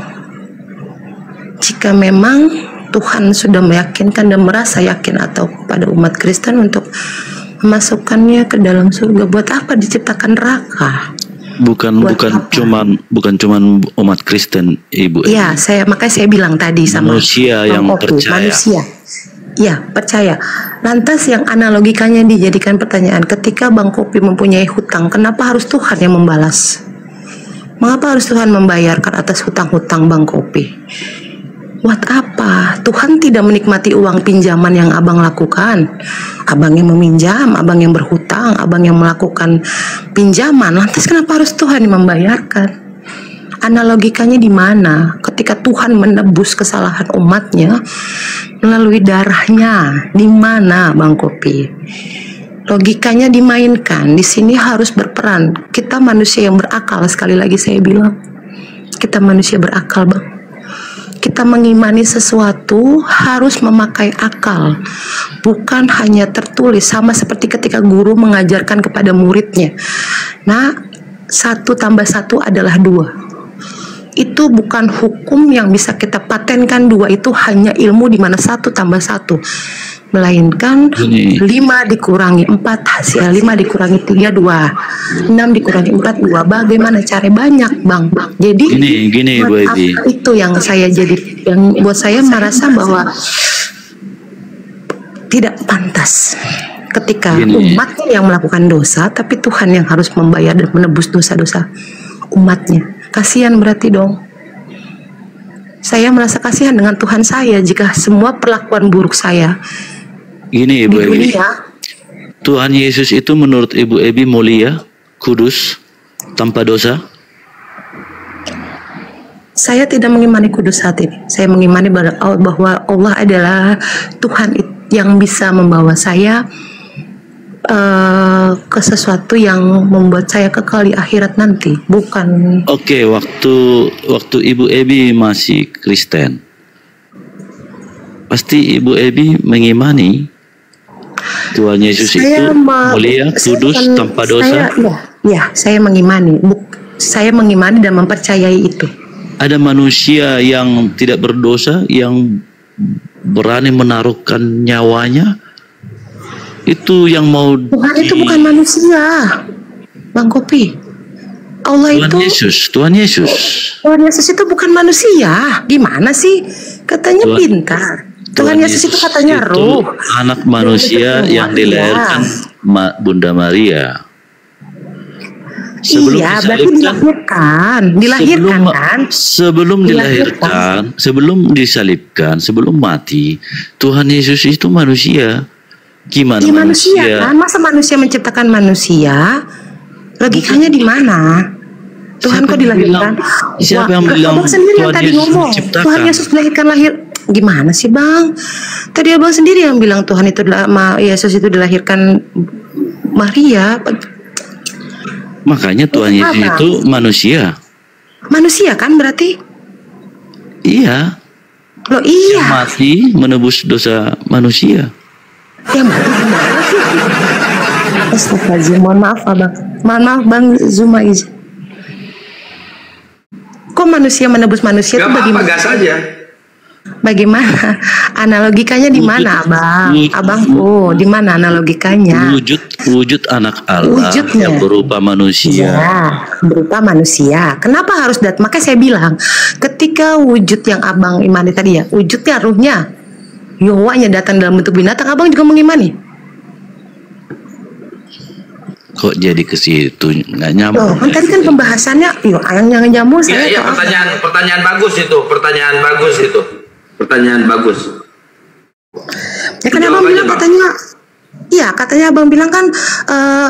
Jika memang Tuhan sudah meyakinkan dan merasa yakin atau pada umat Kristen untuk memasukkannya ke dalam surga. Buat apa diciptakan neraka? Bukan cuman umat Kristen, Ibu. Iya, makanya saya bilang tadi sama manusia Bang yang Opi, percaya. manusia. Iya, percaya. Lantas yang analogikanya dijadikan pertanyaan, ketika Bang Kopi mempunyai hutang, kenapa harus Tuhan yang membalas? Mengapa harus Tuhan membayarkan atas hutang-hutang Bang Kopi? Buat apa? Tuhan tidak menikmati uang pinjaman yang abang lakukan. Abang yang meminjam, abang yang berhutang, abang yang melakukan pinjaman. Lantas kenapa harus Tuhan yang membayarkan? Analogikanya di mana? Ketika Tuhan menebus kesalahan umatnya melalui darahnya, di mana Bang Kopi? Logikanya dimainkan. Di sini harus berperan. Kita manusia yang berakal, sekali lagi saya bilang. Kita manusia berakal, Bang. Kita mengimani sesuatu harus memakai akal, bukan hanya tertulis, sama seperti ketika guru mengajarkan kepada muridnya. Nah, 1 tambah 1 adalah 2. Itu bukan hukum yang bisa kita patenkan. 2 itu hanya ilmu di mana 1 tambah 1, melainkan 5 dikurangi 4 hasil 5 dikurangi 3 2, 6 dikurangi 4 2. Bagaimana cara? Banyak, Bang. Jadi gini Bu Ebi, itu yang buat saya merasa bahwa tidak pantas ketika umatnya yang melakukan dosa, tapi Tuhan yang harus membayar dan menebus dosa-dosa umatnya. Kasihan berarti dong. Saya merasa kasihan dengan Tuhan saya jika semua perlakuan buruk saya gini Ibu Ebi, dunia, Tuhan Yesus itu menurut Ibu Ebi mulia, kudus, tanpa dosa? saya tidak mengimani kudus saat ini. Saya mengimani bahwa Allah adalah Tuhan yang bisa membawa saya ke sesuatu yang membuat saya kekal di akhirat nanti, bukan. Oke, waktu Ibu Ebi masih Kristen, pasti Ibu Ebi mengimani Tuhan Yesus itu mulia, kudus, tanpa dosa. Saya mengimani. Saya mengimani dan mempercayai itu. Ada manusia yang tidak berdosa yang berani menaruhkan nyawanya. Itu yang mau Tuhan itu bukan manusia, Bang Kopi. Tuhan Yesus itu bukan manusia. Gimana sih? Katanya pintar. Tuhan Yesus itu katanya roh. Anak manusia yang dilahirkan Bunda Maria. Berarti dilahirkan kan? Sebelum disalibkan, sebelum mati, Tuhan Yesus itu manusia. Gimana manusia? Kan? Masa manusia menciptakan manusia? Logikanya di mana? Tuhan kok dilahirkan? Siapa yang bilang Tuhan tadi ngomong Tuhan Yesus gimana sih Bang? Tadi Abang sendiri yang bilang Tuhan itu Yesus itu dilahirkan Maria. Makanya Tuhan Yesus itu manusia. Manusia kan berarti? Iya. Loh iya. Yang mati menebus dosa manusia. Yang mati gimana sih? Astagfirullahaladzim, mohon maaf Abang. Mohon maaf Bang Zuma izin. Kok manusia menebus manusia itu bagaimana? Gas aja. Bagaimana analogikanya di mana, Abang? Abangku, di mana analogikanya? Wujud anak Allah yang berupa manusia. Ya, berupa manusia. Kenapa harus Makanya saya bilang, ketika wujud yang Abang imani tadi ya, wujudnya ruhnya, Yowanya datang dalam bentuk binatang, Abang juga mengimani. Kok jadi ke situ nggak nyambung? Oh, kan tadi kan pembahasannya, yang nyambung saya. Iya, pertanyaan bagus itu, pertanyaan bagus. Ya kan Abang bilang katanya, iya katanya Abang bilang kan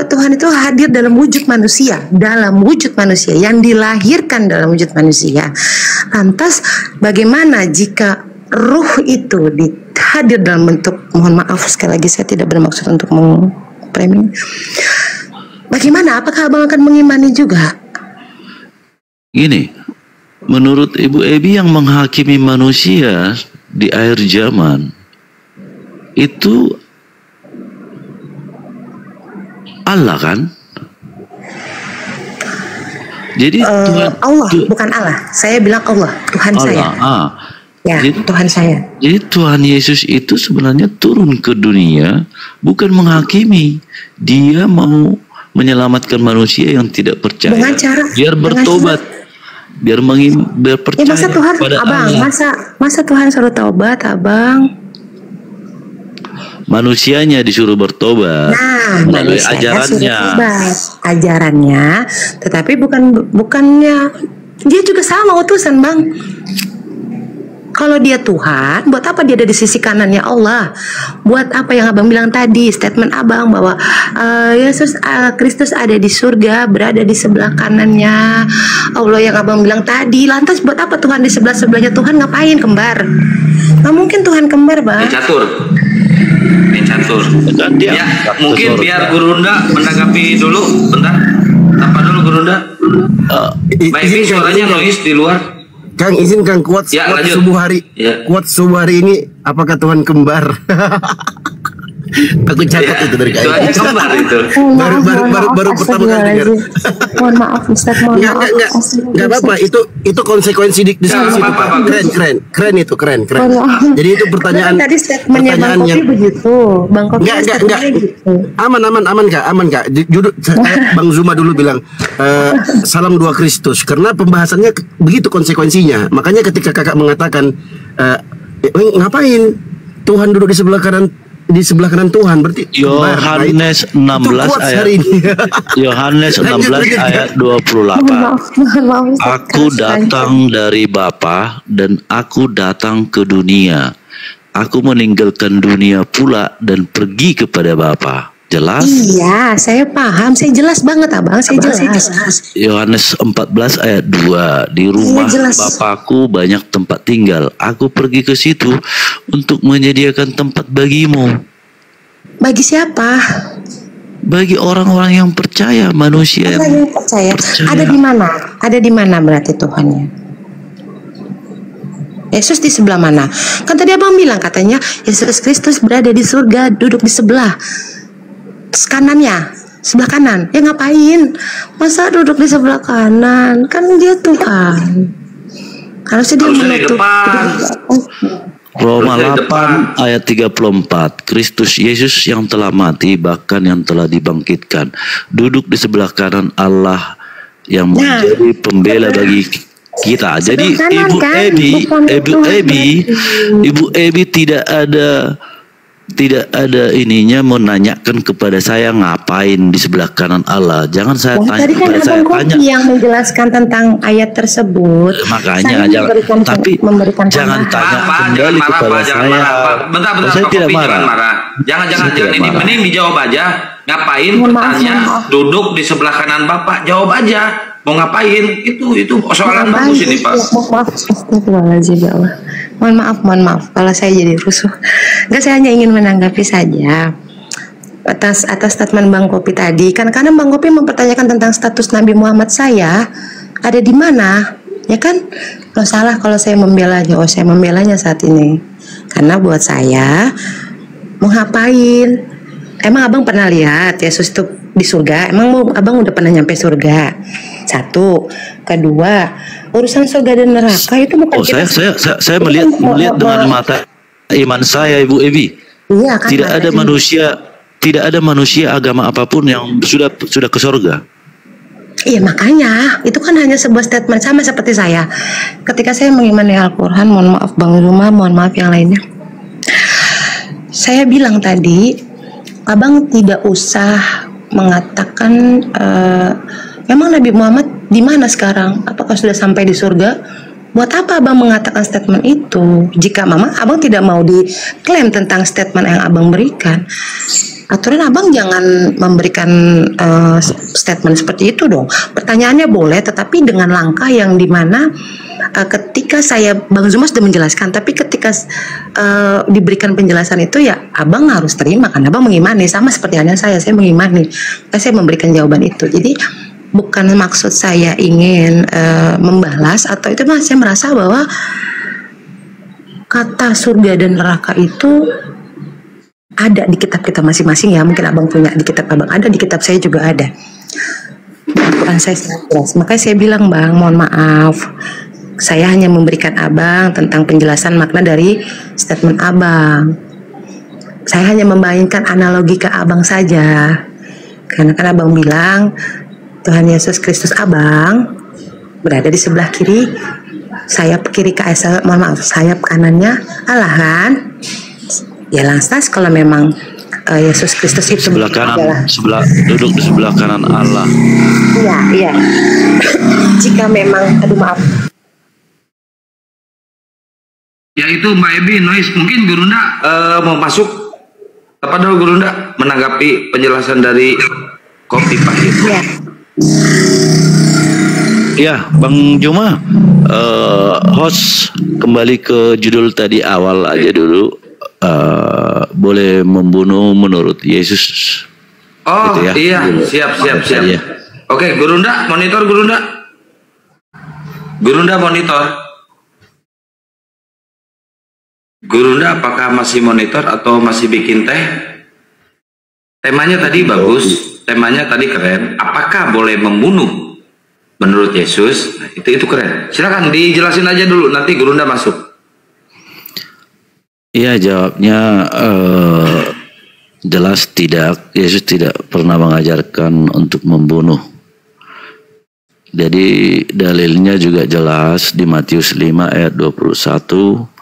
Tuhan itu hadir dalam wujud manusia, yang dilahirkan dalam wujud manusia. Lantas bagaimana jika ruh itu hadir dalam bentuk, mohon maaf sekali lagi saya tidak bermaksud untuk mengframing. Bagaimana? Apakah Abang akan mengimani juga? Gini, menurut Ibu Ebi yang menghakimi manusia di akhir zaman itu Allah kan? Jadi Allah bukan Allah. Saya bilang Allah, Tuhan Allah. saya. Ya, Jadi- Tuhan saya. Jadi Tuhan Yesus itu sebenarnya turun ke dunia bukan menghakimi. Dia mau menyelamatkan manusia yang tidak percaya. Dengan cara- biar dengan bertobat. Biar Ya percaya masa Tuhan, kepada abang, Allah. masa Tuhan suruh taubat, abang? Manusianya disuruh bertobat Nah, melalui manusianya suruh ajarannya. taubat, ajarannya, tetapi bukannya dia juga sama utusan, bang. Kalau dia Tuhan, buat apa dia ada di sisi kanannya Allah? Buat apa yang abang bilang tadi, statement abang bahwa Yesus Kristus ada di surga, berada di sebelah kanannya Allah yang abang bilang tadi. Lantas buat apa Tuhan di sebelahnya Tuhan? Ngapain kembar? Nggak mungkin Tuhan kembar, bang. Main catur. Kan dia Ya, angkat ke mungkin sorga. biar Gurunda menanggapi dulu, bentar. Apa dulu Gurunda? Mbak Evi suaranya noise di luar. Kang izin Kang kuat Ya, kuat lanjut. subuh hari. Ya. Kuat subuh hari ini apakah Tuhan kembar? Aku catat itu dari Itu Kang. aja kembar itu. Baru pertama kali dengar. Mohon maaf Ustaz, mohon maaf. Enggak apa-apa, itu konsekuensi diskusi Nggak itu, apa-apa, Pak. bagus. Keren itu, keren. Oh, Jadi itu pertanyaan Tadi statementnya Bang Kopi begitu. Bang Kopi Enggak. statementnya gitu. Aman Kak. Judul Bang Zuma dulu bilang salam dua Kristus karena pembahasannya begitu konsekuensinya. Makanya ketika Kakak mengatakan ngapain Tuhan duduk di sebelah kanan Tuhan berarti kembar. Nah, Yohanes itu 16 quotes ayat hari ini. Yohanes 16 ayat 28. Mohon maaf Ustaz. Aku datang dari Bapa dan aku datang ke dunia. Aku meninggalkan dunia pula dan pergi kepada Bapa. Jelas? Iya, saya paham. Saya jelas banget, abang. Saya jelas. Yohanes 14 ayat 2. Di rumah jelas. Bapakku banyak tempat tinggal. Aku pergi ke situ untuk menyediakan tempat bagimu. Bagi siapa? Bagi orang-orang yang percaya, manusia Orang yang yang percaya. percaya. Ada di mana? Ada di mana berarti Tuhannya? Yesus di sebelah mana? Kan tadi abang bilang katanya Yesus Kristus berada di surga, duduk di sebelah kanannya, sebelah kanan. Ya ngapain? Masa duduk di sebelah kanan? Kan dia Tuhan. Harusnya dia Harusnya di menutup. depan. Roma Terus di 8 ayat 34. Kristus Yesus yang telah mati bahkan yang telah dibangkitkan duduk di sebelah kanan Allah yang Nah. menjadi pembela bagi kita. Jadi Sebelah kanan, Ibu kan? Ebi, Bukan Ibu Ebi tidak ada ininya menanyakan kepada saya ngapain di sebelah kanan Allah. Jangan saya Wah, tanya tadi kan kepada saya, abang tanya. Kopi yang menjelaskan tentang ayat tersebut. Makanya Saya jangan, memberikan jangan tambahan. tanya Pak, kembali jangan marah, kepada Pak, jangan saya. marah, Pak. Bentar, Saya Pak tidak Kopi, marah. jangan marah. Jangan Saya tidak ini. marah. Mending dijawab aja. Ngapain Mohon maaf, bertanya mohon maaf. duduk di sebelah kanan Bapak? Jawab aja. Mau ngapain? Itu soalan bagus ini, Pak. Mohon maaf, astagfirullahaladzim, ya Allah. Mohon maaf kalau saya jadi rusuh. Enggak, saya hanya ingin menanggapi saja atas statement Bang Kopi tadi. Kan karena Bang Kopi mempertanyakan tentang status Nabi Muhammad saya ada di mana, ya kan? Kalau salah kalau saya membelanya, saya membelanya saat ini. Karena buat saya mau ngapain? Emang abang pernah lihat Yesus itu di surga? Emang abang udah pernah nyampe surga? Satu, kedua, urusan surga dan neraka itu bukan Oh, saya melihat dengan mata iman saya, Ibu Ebi. Iya kan? Tidak ada manusia agama apapun yang sudah ke surga. Iya makanya itu kan hanya sebuah statement sama seperti saya. Ketika saya mengimani Al-Quran, mohon maaf Bang Zuma, mohon maaf yang lainnya. Saya bilang tadi, abang tidak usah mengatakan memang Nabi Muhammad di mana sekarang? Apakah sudah sampai di surga? Buat apa abang mengatakan statement itu? Jika memang abang tidak mau diklaim tentang statement yang abang berikan, aturan abang jangan memberikan statement seperti itu dong. Pertanyaannya boleh, tetapi dengan langkah yang dimana ketika Bang Zuma sudah menjelaskan, tapi ketika diberikan penjelasan itu ya abang harus terima, kan abang mengimani, sama seperti halnya saya mengimani, saya memberikan jawaban itu. Jadi bukan maksud saya ingin membalas atau itu, mas saya merasa bahwa kata surga dan neraka itu ada di kitab kita masing-masing ya. Mungkin abang punya di kitab abang, ada di kitab saya juga ada. Al-Quran saya sangat jelas. Makanya saya bilang, Bang, mohon maaf Saya hanya memberikan abang tentang penjelasan makna dari statement abang. Saya hanya membayangkan analogi ke abang saja. Karena kan abang bilang Tuhan Yesus Kristus abang berada di sebelah kiri, sayap kiri sayap kanannya Allah kan. Ya lantas kalau memang Yesus Kristus itu sebelah kanan adalah, duduk di sebelah kanan Allah. iya. Jika memang, aduh maaf. Ya itu Mbak Ebi, noise. Mungkin Gurunda mau masuk. Apa dulu Gurunda menanggapi penjelasan dari Kopi Pahit? Ya. Ya, Bang Juma, host kembali ke judul tadi awal aja dulu. Boleh membunuh menurut Yesus. Oh gitu ya. Iya, siap. Iya. Oke, Gurunda, monitor Gurunda. Gurunda monitor. Gurunda apakah masih monitor atau masih bikin teh? Temanya tadi bagus, temanya tadi keren. Apakah boleh membunuh menurut Yesus? Nah, itu keren. Silakan dijelasin aja dulu, nanti Gurunda masuk. Iya, jawabnya jelas tidak. Yesus tidak pernah mengajarkan untuk membunuh. Jadi dalilnya juga jelas di Matius 5 ayat 21.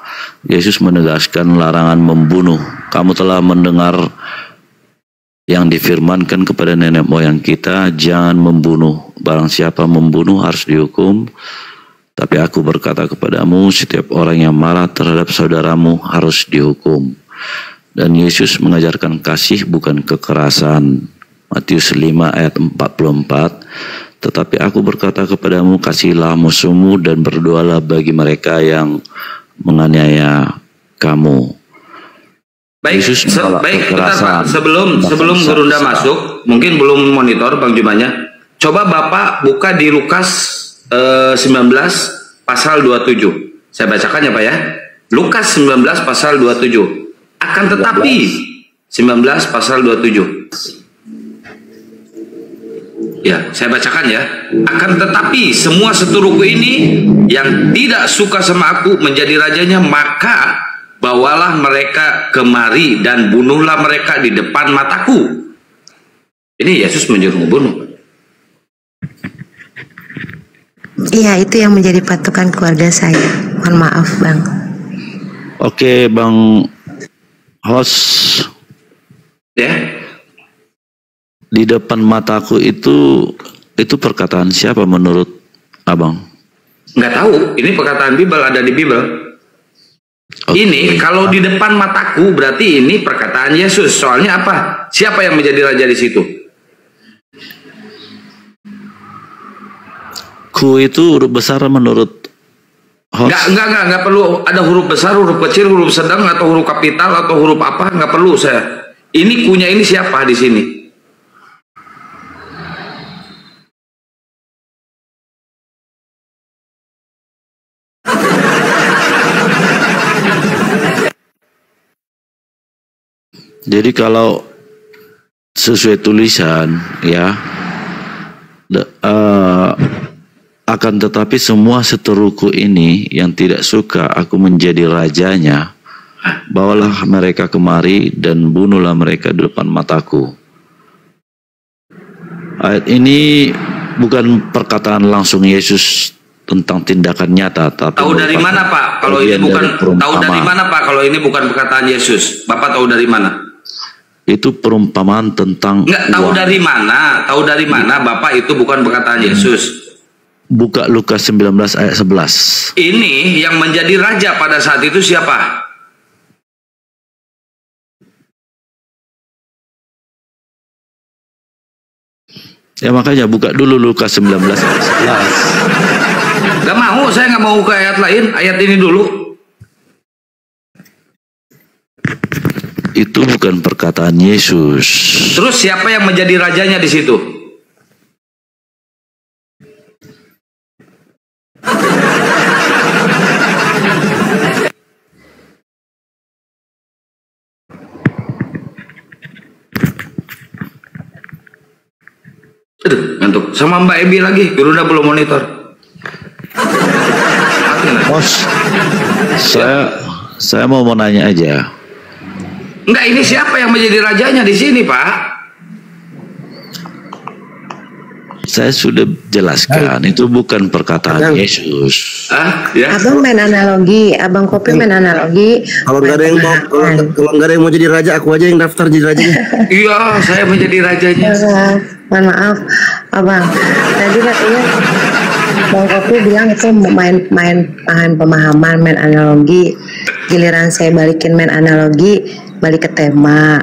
Yesus menegaskan larangan membunuh. Kamu telah mendengar yang difirmankan kepada nenek moyang kita, jangan membunuh. Barang siapa membunuh harus dihukum. Tapi aku berkata kepadamu, setiap orang yang marah terhadap saudaramu harus dihukum. Dan Yesus mengajarkan kasih bukan kekerasan. Matius 5 ayat 44. Tetapi aku berkata kepadamu, kasihilah musuhmu dan berdoalah bagi mereka yang menganiaya kamu. Baik, Yesus baik. Bentar, Pak. Sebelum Gurunda masuk, mungkin belum monitor Bang Jumanya. Coba Bapak buka di Lukas 19 pasal 27. Saya bacakan ya Pak ya. Lukas 19 pasal 27. Akan tetapi 19 pasal 27. Ya, saya bacakan ya. Akan tetapi semua seturuku ini yang tidak suka sama aku menjadi rajanya, maka bawalah mereka kemari dan bunuhlah mereka di depan mataku. Ini Yesus menyuruh membunuh. Iya, itu yang menjadi patokan keluarga saya. Mohon maaf, Bang. Oke, Bang host. Ya. Di depan mataku itu perkataan siapa menurut Abang? Nggak tahu. Ini perkataan Bible, ada di Bible. Okay. Ini kalau di depan mataku berarti ini perkataan Yesus. Soalnya apa? Siapa yang menjadi raja di situ? Ku itu huruf besar menurut host? Nggak perlu ada huruf besar, huruf kecil, huruf sedang, atau huruf kapital, atau huruf apa, nggak perlu saya. Ini kunya ini siapa di sini? Jadi kalau sesuai tulisan ya, akan tetapi semua seteruku ini yang tidak suka aku menjadi rajanya, bawalah mereka kemari dan bunuhlah mereka di depan mataku. Ayat ini bukan perkataan langsung Yesus tentang tindakan nyata, tapi tahu dari mana Pak? Kalau ini bukan tahu dari mana Pak? Kalau ini bukan perkataan Yesus, Bapak tahu dari mana? Itu perumpamaan tentang nggak tahu uang. Dari mana? Tahu dari mana Bapak itu bukan perkataan Yesus? Buka Lukas 19 ayat 11. Ini yang menjadi raja pada saat itu siapa? Ya makanya buka dulu Lukas 19 ayat 11. Gak mau, saya nggak mau ke ayat lain, ayat ini dulu. Itu bukan perkataan Yesus. Terus siapa yang menjadi rajanya di situ? Aduh, ngantuk. Sama Mbak Ebi lagi, Gurunda belum monitor. gimana? Bos, saya mau nanya aja. Enggak, ini siapa yang menjadi rajanya di sini, Pak? Saya sudah jelaskan, itu bukan perkataan Yesus. Ya. Abang main analogi, Abang Kopi main analogi. Kalau nggak ada yang mau, kalau nggak ada yang mau jadi raja, aku aja yang daftar jadi rajanya. Iya, saya menjadi rajanya. Mohon maaf, Abang. Tadi katanya Bang Kopi bilang itu main pemahaman, main analogi. Giliran saya balikin main analogi, balik ke tema.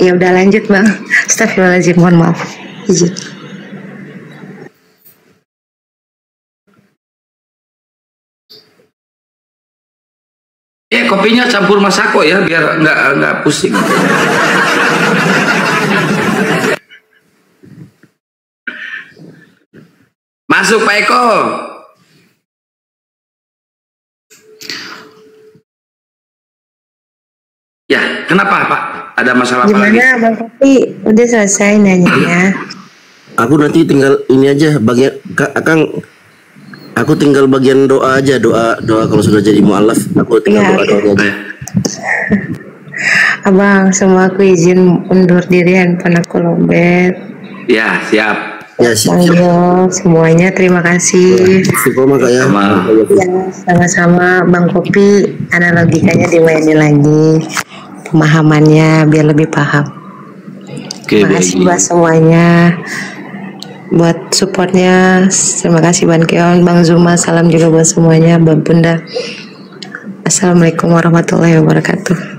Ya udah lanjut, Bang. Astagfirullahaladzim, mohon maaf. Izin. Kopinya campur Masako ya, biar nggak pusing. Masuk Pak Eko. Ya, kenapa Pak? Ada masalah apa lagi? Gimana Bang Kopi? Udah selesai nanyanya. Aku nanti tinggal ini aja bagian Kang. Aku tinggal bagian doa aja, doa kalau sudah jadi mualaf, aku tinggal doa aja. Abang, semua aku izin undur diri, handphone aku lobet. Ya, siap. Ya, siap. Semuanya terima kasih. Istiqomah Kak ya. Ya, sama-sama Bang Kopi, analogikanya dimainin lagi. Pemahamannya biar lebih paham. Terima kasih buat semuanya. Buat supportnya, terima kasih Ban Keon, Bang Zuma, salam juga buat semuanya, Bang Bunda. Assalamualaikum warahmatullahi wabarakatuh.